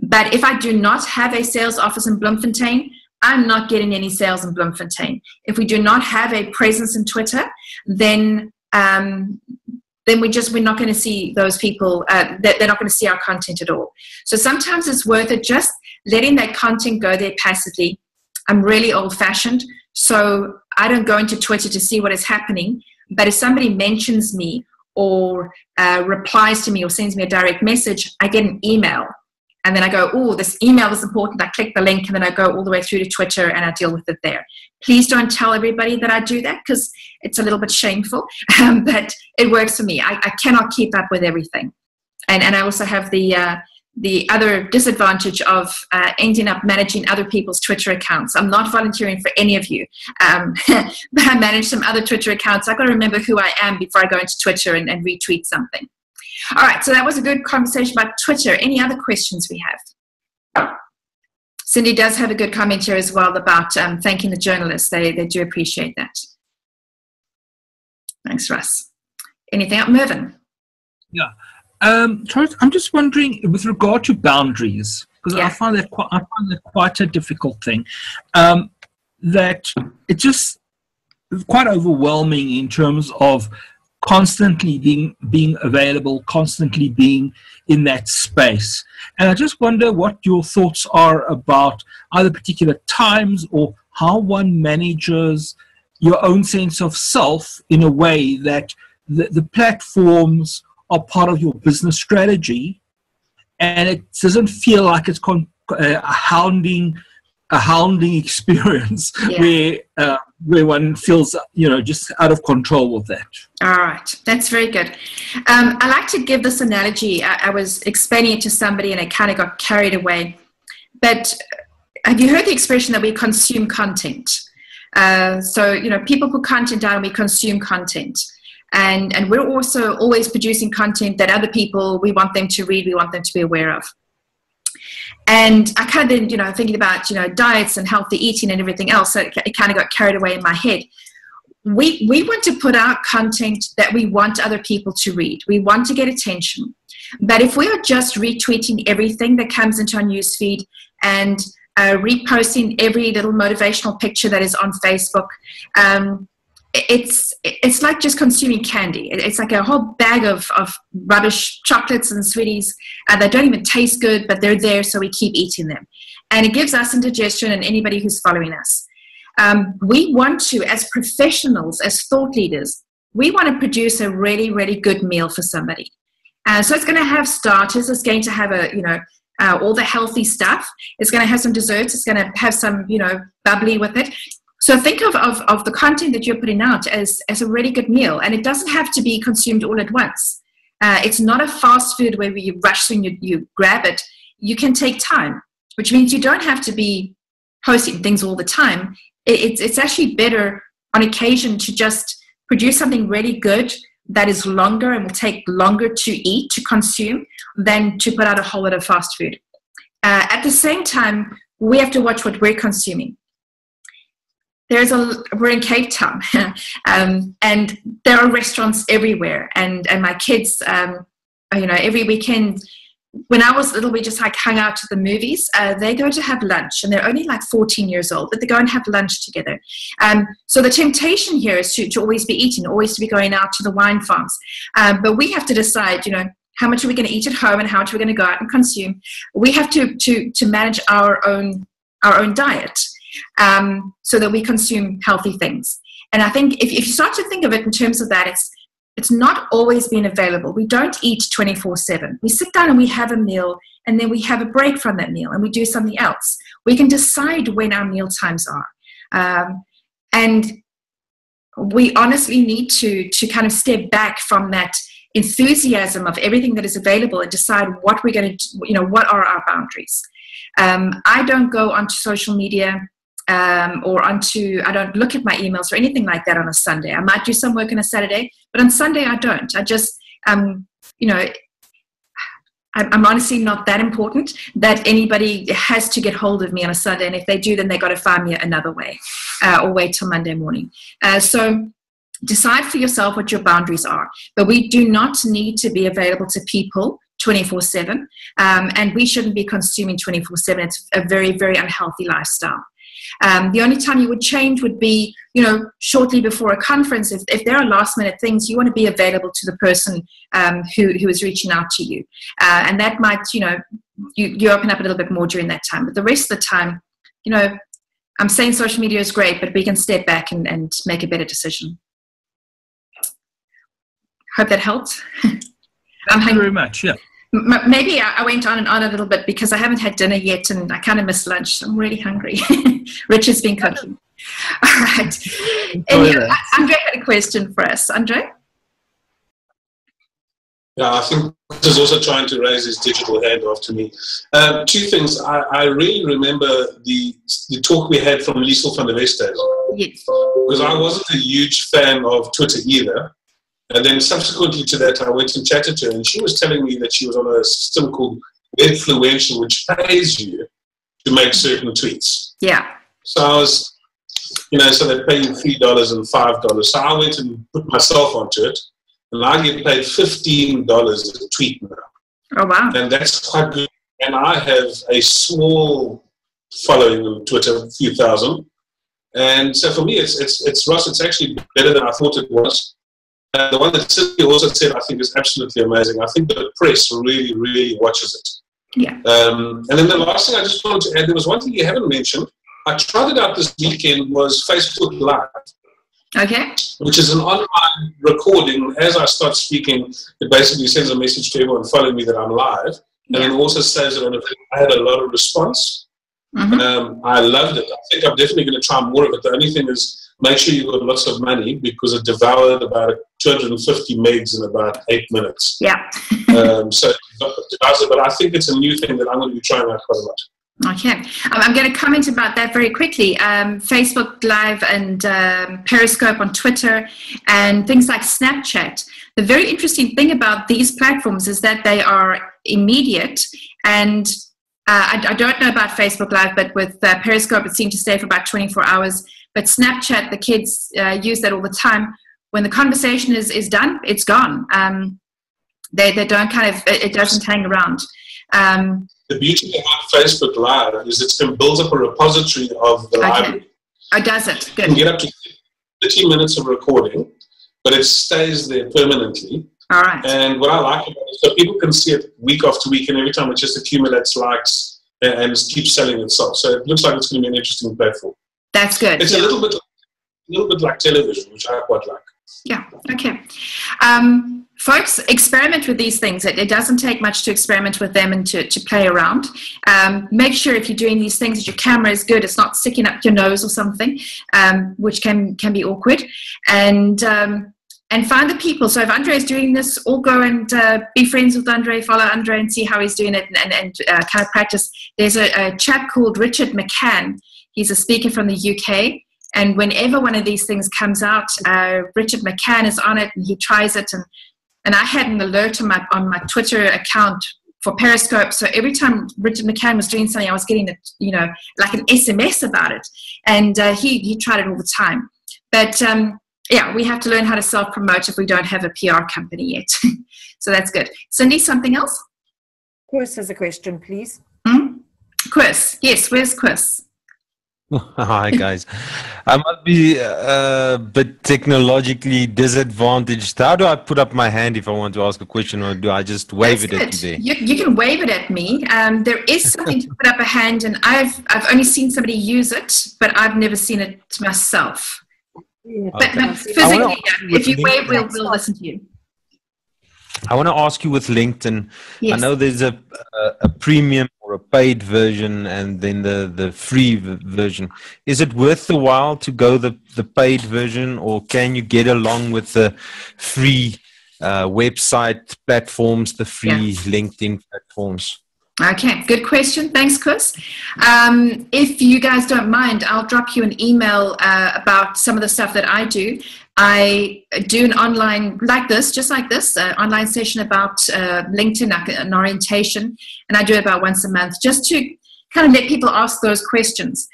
[SPEAKER 1] But if I do not have a sales office in Bloemfontein, I'm not getting any sales in Bloemfontein. If we do not have a presence in Twitter, then we're not going to see those people. They're not going to see our content at all. So sometimes it's worth it just letting that content go there passively. I'm really old-fashioned, so I don't go into Twitter to see what is happening. But if somebody mentions me or replies to me or sends me a direct message, I get an email. And then I go, oh, this email is important. I click the link, and then I go all the way through to Twitter, and I deal with it there. Please don't tell everybody that I do that, because it's a little bit shameful, but it works for me. I cannot keep up with everything. And I also have the other disadvantage of ending up managing other people's Twitter accounts. I'm not volunteering for any of you, but I manage some other Twitter accounts. I've got to remember who I am before I go into Twitter and retweet something. All right, so that was a good conversation about Twitter. Any other questions we have? Cindy does have a good comment here as well about thanking the journalists. They do appreciate that. Thanks, Russ. Anything else? Mervyn?
[SPEAKER 2] Yeah. Charles, I'm just wondering, with regard to boundaries, because I find that quite a difficult thing, that it's just quite overwhelming in terms of constantly being available, constantly being in that space. And I just wonder what your thoughts are about either particular times or how one manages your own sense of self in a way that the platforms are part of your business strategy, and it doesn't feel like it's hounding a hounding experience where one feels, just out of control with that.
[SPEAKER 1] All right, that's very good. I like to give this analogy. I was explaining it to somebody and I kind of got carried away. But have you heard the expression that we consume content? So, people put content out and we consume content. And we're also always producing content that other people, we want them to read, we want them to be aware of. And I kind of then, thinking about, diets and healthy eating and everything else, so it kind of got carried away in my head. We want to put out content that we want other people to read. We want to get attention. But if we are just retweeting everything that comes into our newsfeed and reposting every little motivational picture that is on Facebook, it's like just consuming candy. It's like a whole bag of rubbish chocolates and sweeties that don't even taste good, but they're there, so we keep eating them. And it gives us indigestion and anybody who's following us. We want to, as professionals, as thought leaders, we want to produce a really, really good meal for somebody. So it's going to have starters. It's going to have all the healthy stuff. It's going to have some desserts. It's going to have some, bubbly with it. So think of the content that you're putting out as a really good meal, and it doesn't have to be consumed all at once. It's not a fast food where you rush and you grab it. You can take time, which means you don't have to be posting things all the time. It's actually better on occasion to just produce something really good that is longer and will take longer to eat, to consume, than to put out a whole lot of fast food. At the same time, we have to watch what we're consuming. We're in Cape Town, and there are restaurants everywhere. And my kids, every weekend, when I was little, we just hung out to the movies. They go to have lunch, and they're only 14 years old, but they go and have lunch together. So the temptation here is to always be eating, always to be going out to the wine farms. But we have to decide, how much are we going to eat at home and how much are we going to go out and consume. We have to manage our own diet. So that we consume healthy things. And I think if you start to think of it in terms of that, it's not always been available. We don't eat 24/7. We sit down and we have a meal, and then we have a break from that meal and we do something else. We can decide when our meal times are. And we honestly need to kind of step back from that enthusiasm of everything that is available and decide what we're going to, what are our boundaries. I don't go onto social media I don't look at my emails or anything like that on a Sunday. I might do some work on a Saturday, but on Sunday I don't. I just, I'm honestly not that important that anybody has to get hold of me on a Sunday. And if they do, then they got to find me another way or wait till Monday morning. So decide for yourself what your boundaries are. But we do not need to be available to people 24/7. And we shouldn't be consuming 24/7. It's a very, very unhealthy lifestyle. The only time you would change would be, shortly before a conference. If there are last minute things, you want to be available to the person who is reaching out to you. And that might, you open up a little bit more during that time. But the rest of the time, I'm saying social media is great, but we can step back and make a better decision. Hope that helped.
[SPEAKER 2] Thank you very much, yeah.
[SPEAKER 1] Maybe I went on and on a little bit because I haven't had dinner yet and I kind of missed lunch. So I'm really hungry. Richard's been cooking. All right. Andre had a question for us. Andre?
[SPEAKER 5] Yeah, I think Chris is also trying to raise his digital hand after me. Two things. I really remember the talk we had from Liesel van der Westhuizen.
[SPEAKER 1] Yes.
[SPEAKER 5] Because I wasn't a huge fan of Twitter either. And then subsequently to that, I went and chatted to her, and she was telling me that she was on a system called Influential, which pays you to make certain tweets.
[SPEAKER 1] Yeah.
[SPEAKER 5] So I was, so they pay you $3 and $5. So I went and put myself onto it, and I get paid $15 a tweet now.
[SPEAKER 1] Oh, wow.
[SPEAKER 5] And that's quite good. And I have a small following on Twitter, a few thousand. And so for me, it's Ross, it's actually better than I thought it was. The one that Sylvia also said, I think, is absolutely amazing. I think the press really, really watches it.
[SPEAKER 1] Yeah.
[SPEAKER 5] And then the last thing I just wanted to add, there was one thing you haven't mentioned. I tried it out this weekend, was Facebook Live.
[SPEAKER 1] Okay.
[SPEAKER 5] Which is an online recording. As I start speaking, it basically sends a message to everyone following me that I'm live. And then also saves it on a video. I had a lot of response. I loved it. I think I'm definitely going to try more of it. The only thing is, make sure you've got lots of money, because it devoured about 250 megs in about 8 minutes.
[SPEAKER 1] Yeah.
[SPEAKER 5] So, but I think it's a new thing that I'm going to be trying out quite a lot.
[SPEAKER 1] Okay. I'm going to comment about that very quickly. Facebook Live and Periscope on Twitter and things like Snapchat. The very interesting thing about these platforms is that they are immediate, and I don't know about Facebook Live, but with Periscope it seemed to stay for about 24 hours. But Snapchat, the kids use that all the time. When the conversation is done, it's gone. They don't it doesn't hang around.
[SPEAKER 5] The beauty about Facebook Live is it builds up a repository of the library.
[SPEAKER 1] Oh, does it? Good.
[SPEAKER 5] You can get up to 30 minutes of recording, but it stays there permanently.
[SPEAKER 1] All right.
[SPEAKER 5] And what I like about it, so people can see it week after week, and every time it just accumulates likes and keeps selling itself. So it looks like it's going to be an interesting platform.
[SPEAKER 1] That's good.
[SPEAKER 5] It's a little bit like television, which I quite like.
[SPEAKER 1] Yeah. Okay. Folks, experiment with these things. It doesn't take much to experiment with them and to play around. Make sure if you're doing these things that your camera is good. It's not sticking up your nose or something, which can be awkward. And find the people. So if Andre is doing this, all go and be friends with Andre, follow Andre and see how he's doing it, and kind of practice. There's a chap called Richard McCann. He's a speaker from the UK. And whenever one of these things comes out, Richard McCann is on it and he tries it. And I had an alert on my Twitter account for Periscope. So every time Richard McCann was doing something, I was getting like an SMS about it. And he tried it all the time. But yeah, we have to learn how to self-promote if we don't have a PR company yet. So that's good. Cindy, something else?
[SPEAKER 4] Chris has a question, please.
[SPEAKER 1] Chris, yes, where's Chris?
[SPEAKER 3] Hi guys, I might be a bit technologically disadvantaged. How do I put up my hand if I want to ask a question, or do I just wave it at you there?
[SPEAKER 1] You can wave it at me. There is something to put up a hand, and I've only seen somebody use it, but I've never seen it myself. But physically, if you wave, we'll listen to you.
[SPEAKER 3] I want to ask you with LinkedIn.
[SPEAKER 1] Yes.
[SPEAKER 3] I know there's a premium or a paid version, and then the free version. Is it worth the while to go the paid version, or can you get along with the free website platforms, the free LinkedIn platforms?
[SPEAKER 1] Okay, good question. Thanks, Chris. If you guys don't mind, I'll drop you an email about some of the stuff that I do. I do an online, just like this, online session about LinkedIn, like an orientation, and I do it about once a month, just to kind of let people ask those questions.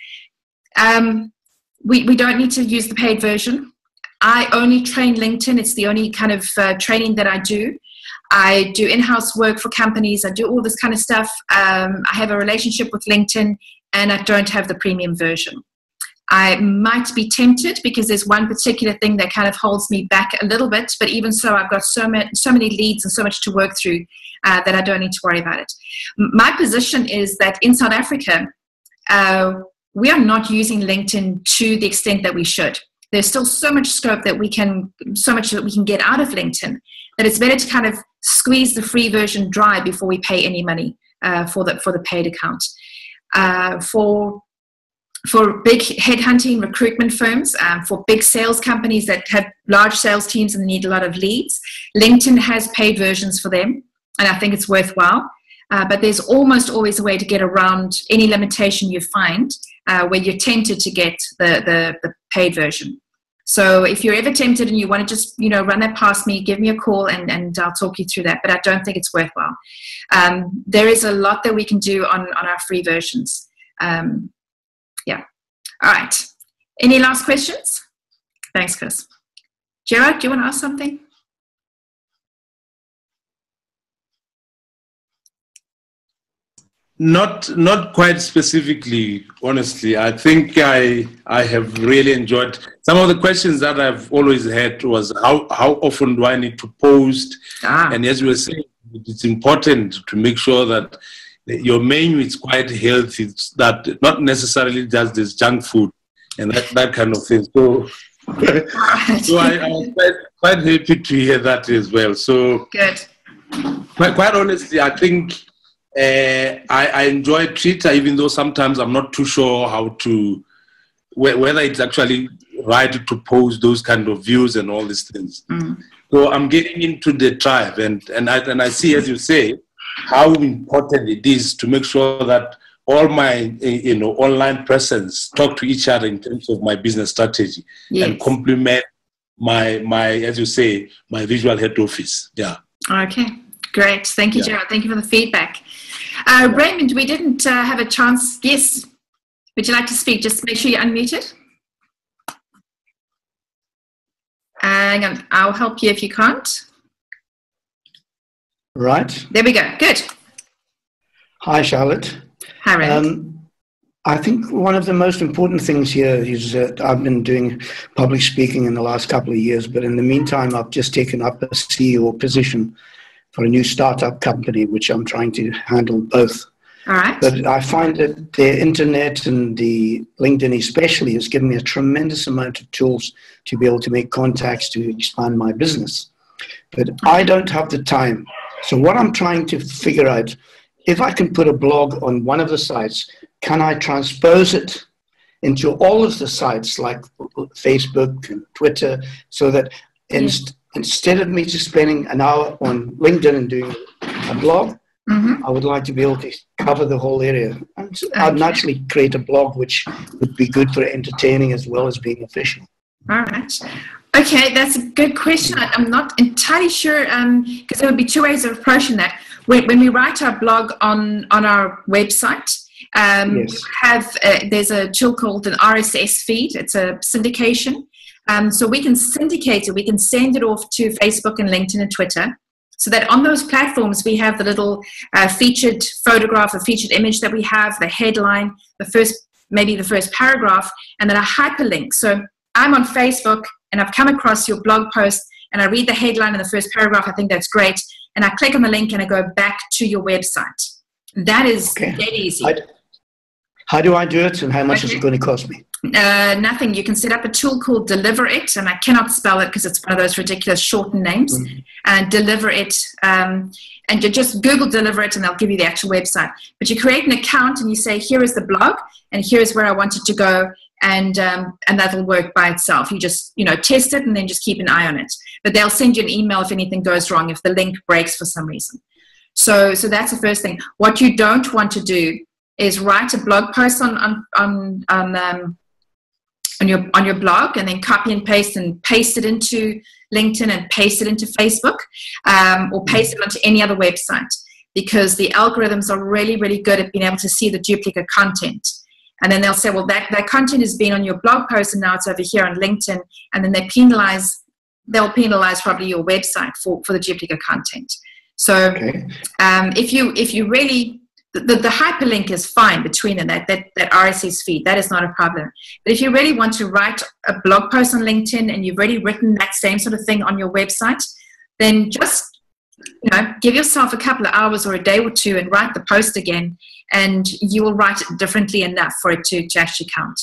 [SPEAKER 1] We don't need to use the paid version. I only train LinkedIn. It's the only kind of training that I do. I do in-house work for companies. I do all this kind of stuff. I have a relationship with LinkedIn, and I don't have the premium version. I might be tempted because there's one particular thing that kind of holds me back a little bit, but even so, I've got so many leads and so much to work through that I don't need to worry about it. My position is that in South Africa, we are not using LinkedIn to the extent that we should. There's still so much scope that we can get out of LinkedIn, that it's better to kind of squeeze the free version dry before we pay any money for the paid account. For big headhunting recruitment firms, for big sales companies that have large sales teams and need a lot of leads, LinkedIn has paid versions for them, and I think it's worthwhile. But there's almost always a way to get around any limitation you find where you're tempted to get the paid version. So if you're ever tempted and you want to just run that past me, give me a call and I'll talk you through that. But I don't think it's worthwhile. There is a lot that we can do on our free versions. Yeah. All right. Any last questions? Thanks, Chris. Gerard, do you want to ask something?
[SPEAKER 6] Not quite specifically, honestly. I think I have really enjoyed some of the questions that I've always had was how often do I need to post? And as you were saying, it's important to make sure that your menu is quite healthy. It's that not necessarily just this junk food and that kind of thing. So, so I was quite happy to hear that as well. So
[SPEAKER 1] good.
[SPEAKER 6] Quite honestly, I think I enjoy Twitter, even though sometimes I'm not too sure how to, whether it's actually right to post those kind of views and all these things. So I'm getting into the tribe, and I see, as you say, how important it is to make sure that all my online presence talk to each other in terms of my business strategy and complement my, as you say, my visual head office. Yeah.
[SPEAKER 1] Okay, great. Thank you, Gerald. Thank you for the feedback. Raymond, we didn't have a chance. Yes. Would you like to speak? Just make sure you're unmuted. Hang on. I'll help you if you can't.
[SPEAKER 11] Right.
[SPEAKER 1] There we go. Good.
[SPEAKER 11] Hi, Charlotte.
[SPEAKER 1] Hi, Raymond.
[SPEAKER 11] I think one of the most important things here is that I've been doing public speaking in the last couple of years, but in the meantime, I've just taken up a CEO position for a new startup company, which I'm trying to handle both.
[SPEAKER 1] All right.
[SPEAKER 11] But I find that the internet and the LinkedIn especially has given me a tremendous amount of tools to be able to make contacts to expand my business. But I don't have the time. So what I'm trying to figure out, if I can put a blog on one of the sites, can I transpose it into all of the sites like Facebook and Twitter, so that instead of me just spending an hour on LinkedIn and doing a blog, I would like to be able to cover the whole area. And I'd naturally create a blog which would be good for entertaining as well as being official.
[SPEAKER 1] All right. Okay, that's a good question. I'm not entirely sure, because there would be two ways of approaching that. When we write our blog on our website, there's a tool called an RSS feed. It's a syndication. So we can syndicate it. We can send it off to Facebook and LinkedIn and Twitter, so that on those platforms we have the little featured photograph, the featured image that we have, the headline, maybe the first paragraph, and then a hyperlink. So I'm on Facebook and I've come across your blog post and I read the headline and the first paragraph. I think that's great. And I click on the link and I go back to your website. That is dead easy.
[SPEAKER 11] How do I do it, and how much is it going to cost me?
[SPEAKER 1] Nothing. You can set up a tool called Deliver It, and I cannot spell it because it's one of those ridiculous shortened names. And Deliver It, and you just Google Deliver It, and they'll give you the actual website. But you create an account and you say, here is the blog, and here's where I want it to go, and that'll work by itself. You just test it and then just keep an eye on it. But they'll send you an email if anything goes wrong, if the link breaks for some reason. So that's the first thing. What you don't want to do is write a blog post on your blog and then copy and paste it into LinkedIn and paste it into Facebook, or paste it onto any other website, because the algorithms are really, really good at being able to see the duplicate content. And then they'll say, well, that content has been on your blog post and now it's over here on LinkedIn, and then they'll penalize probably your website for the duplicate content. So if you really, the hyperlink is fine between them, that RSS feed, that is not a problem. But if you really want to write a blog post on LinkedIn and you've already written that same sort of thing on your website, then just give yourself a couple of hours or a day or two and write the post again, and you will write it differently enough for it to actually count.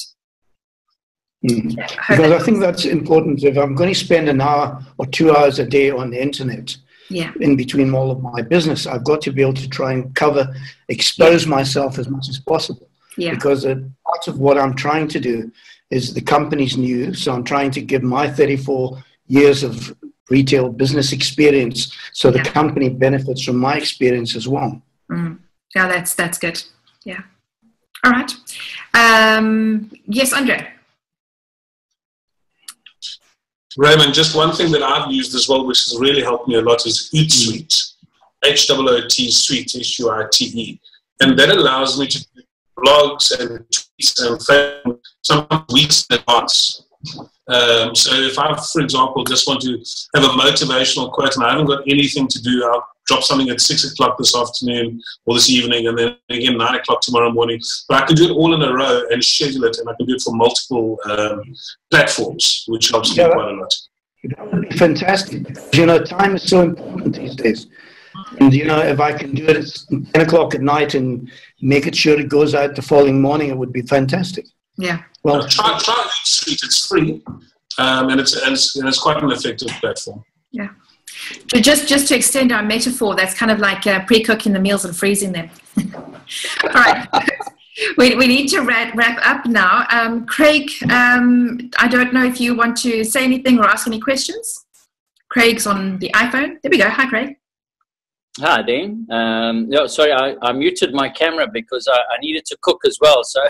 [SPEAKER 11] Because I think that's important. If I'm going to spend an hour or 2 hours a day on the internet, in between all of my business, I've got to be able to try and expose myself as much as possible. Because part of what I'm trying to do is the company's new, so I'm trying to give my 34 years of retail business experience, so the company benefits from my experience as well.
[SPEAKER 1] Yeah, that's good. Yeah. All right. Yes, Andre.
[SPEAKER 5] Raymond, just one thing that I've used as well, which has really helped me a lot, is Hootsuite. H-O-O-T Suite, S-U-I-T-E. And that allows me to do blogs and tweets and Facebook, sometimes weeks in advance. So if I, for example, just want to have a motivational quote and I haven't got anything to do, I'll drop something at 6 o'clock this afternoon or this evening, and then again 9 o'clock tomorrow morning. But I can do it all in a row and schedule it, and I can do it for multiple platforms, which helps me quite a lot.
[SPEAKER 11] That would be fantastic. Time is so important these days. And, if I can do it at 10 o'clock at night and make it sure it goes out the following morning, it would be fantastic.
[SPEAKER 1] Yeah.
[SPEAKER 5] Well, try Hootsuite. It's free, and it's quite an effective platform.
[SPEAKER 1] Yeah. Just to extend our metaphor, that's kind of like pre-cooking the meals and freezing them. All right. We need to wrap up now. Craig, I don't know if you want to say anything or ask any questions. Craig's on the iPhone. There we go. Hi, Craig.
[SPEAKER 10] Hi, Dean. Yeah, sorry, I muted my camera because I needed to cook as well. So,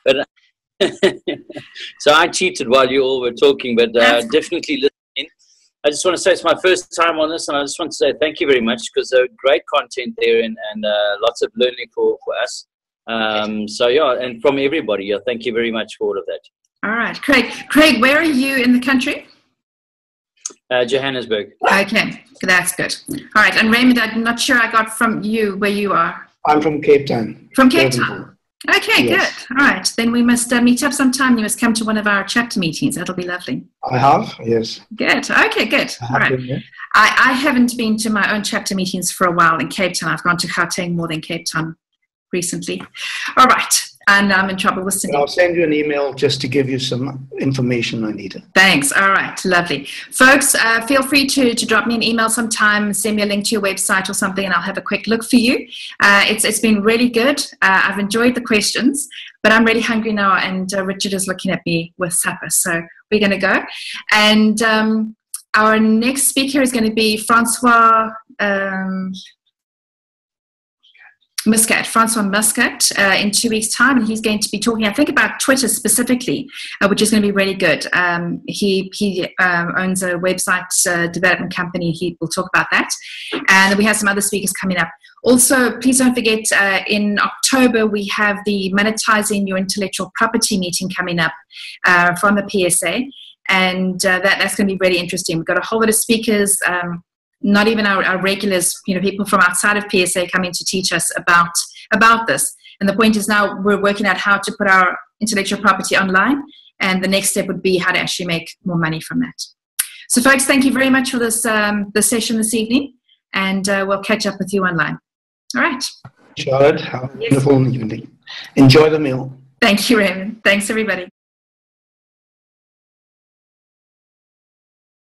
[SPEAKER 10] but so I cheated while you all were talking, but definitely listening. I just want to say it's my first time on this, and I just want to say thank you very much because there great content there and lots of learning for us. So yeah, and from everybody, yeah, thank you very much for all of that.
[SPEAKER 1] All right, Craig. Craig, where are you in the country?
[SPEAKER 10] Johannesburg.
[SPEAKER 1] Okay, that's good. All right, and Raymond, I'm not sure I got from you where you are.
[SPEAKER 11] I'm from Cape Town.
[SPEAKER 1] From Cape Town. Okay,
[SPEAKER 11] yes.
[SPEAKER 1] Good. All right, then we must meet up sometime. You must come to one of our chapter meetings. That'll be lovely.
[SPEAKER 11] I have, yes.
[SPEAKER 1] Good. Okay, good. All right. I haven't been to my own chapter meetings for a while in Cape Town. I've gone to Gauteng more than Cape Town recently. All right. And I'm in trouble with Cindy.
[SPEAKER 11] I'll send you an email just to give you some information I needed.
[SPEAKER 1] Thanks. All right. Lovely. Folks, feel free to drop me an email sometime, send me a link to your website or something, and I'll have a quick look for you. It's been really good. I've enjoyed the questions, but I'm really hungry now, and Richard is looking at me with supper. So we're going to go. And our next speaker is going to be Francois Muscat, in 2 weeks' time, and he's going to be talking, I think, about Twitter specifically, which is going to be really good. He owns a website development company. He will talk about that, and we have some other speakers coming up. Also, please don't forget, in October we have the Monetizing Your Intellectual Property meeting coming up from the PSA, and that's going to be really interesting. We've got a whole lot of speakers. Not even our regulars, people from outside of PSA coming to teach us about this. And the point is now we're working out how to put our intellectual property online, and the next step would be how to actually make more money from that. So folks, thank you very much for this session this evening, and we'll catch up with you online. All right.
[SPEAKER 11] Charlotte, have a wonderful evening. Enjoy the meal.
[SPEAKER 1] Thank you, Raymond. Thanks, everybody.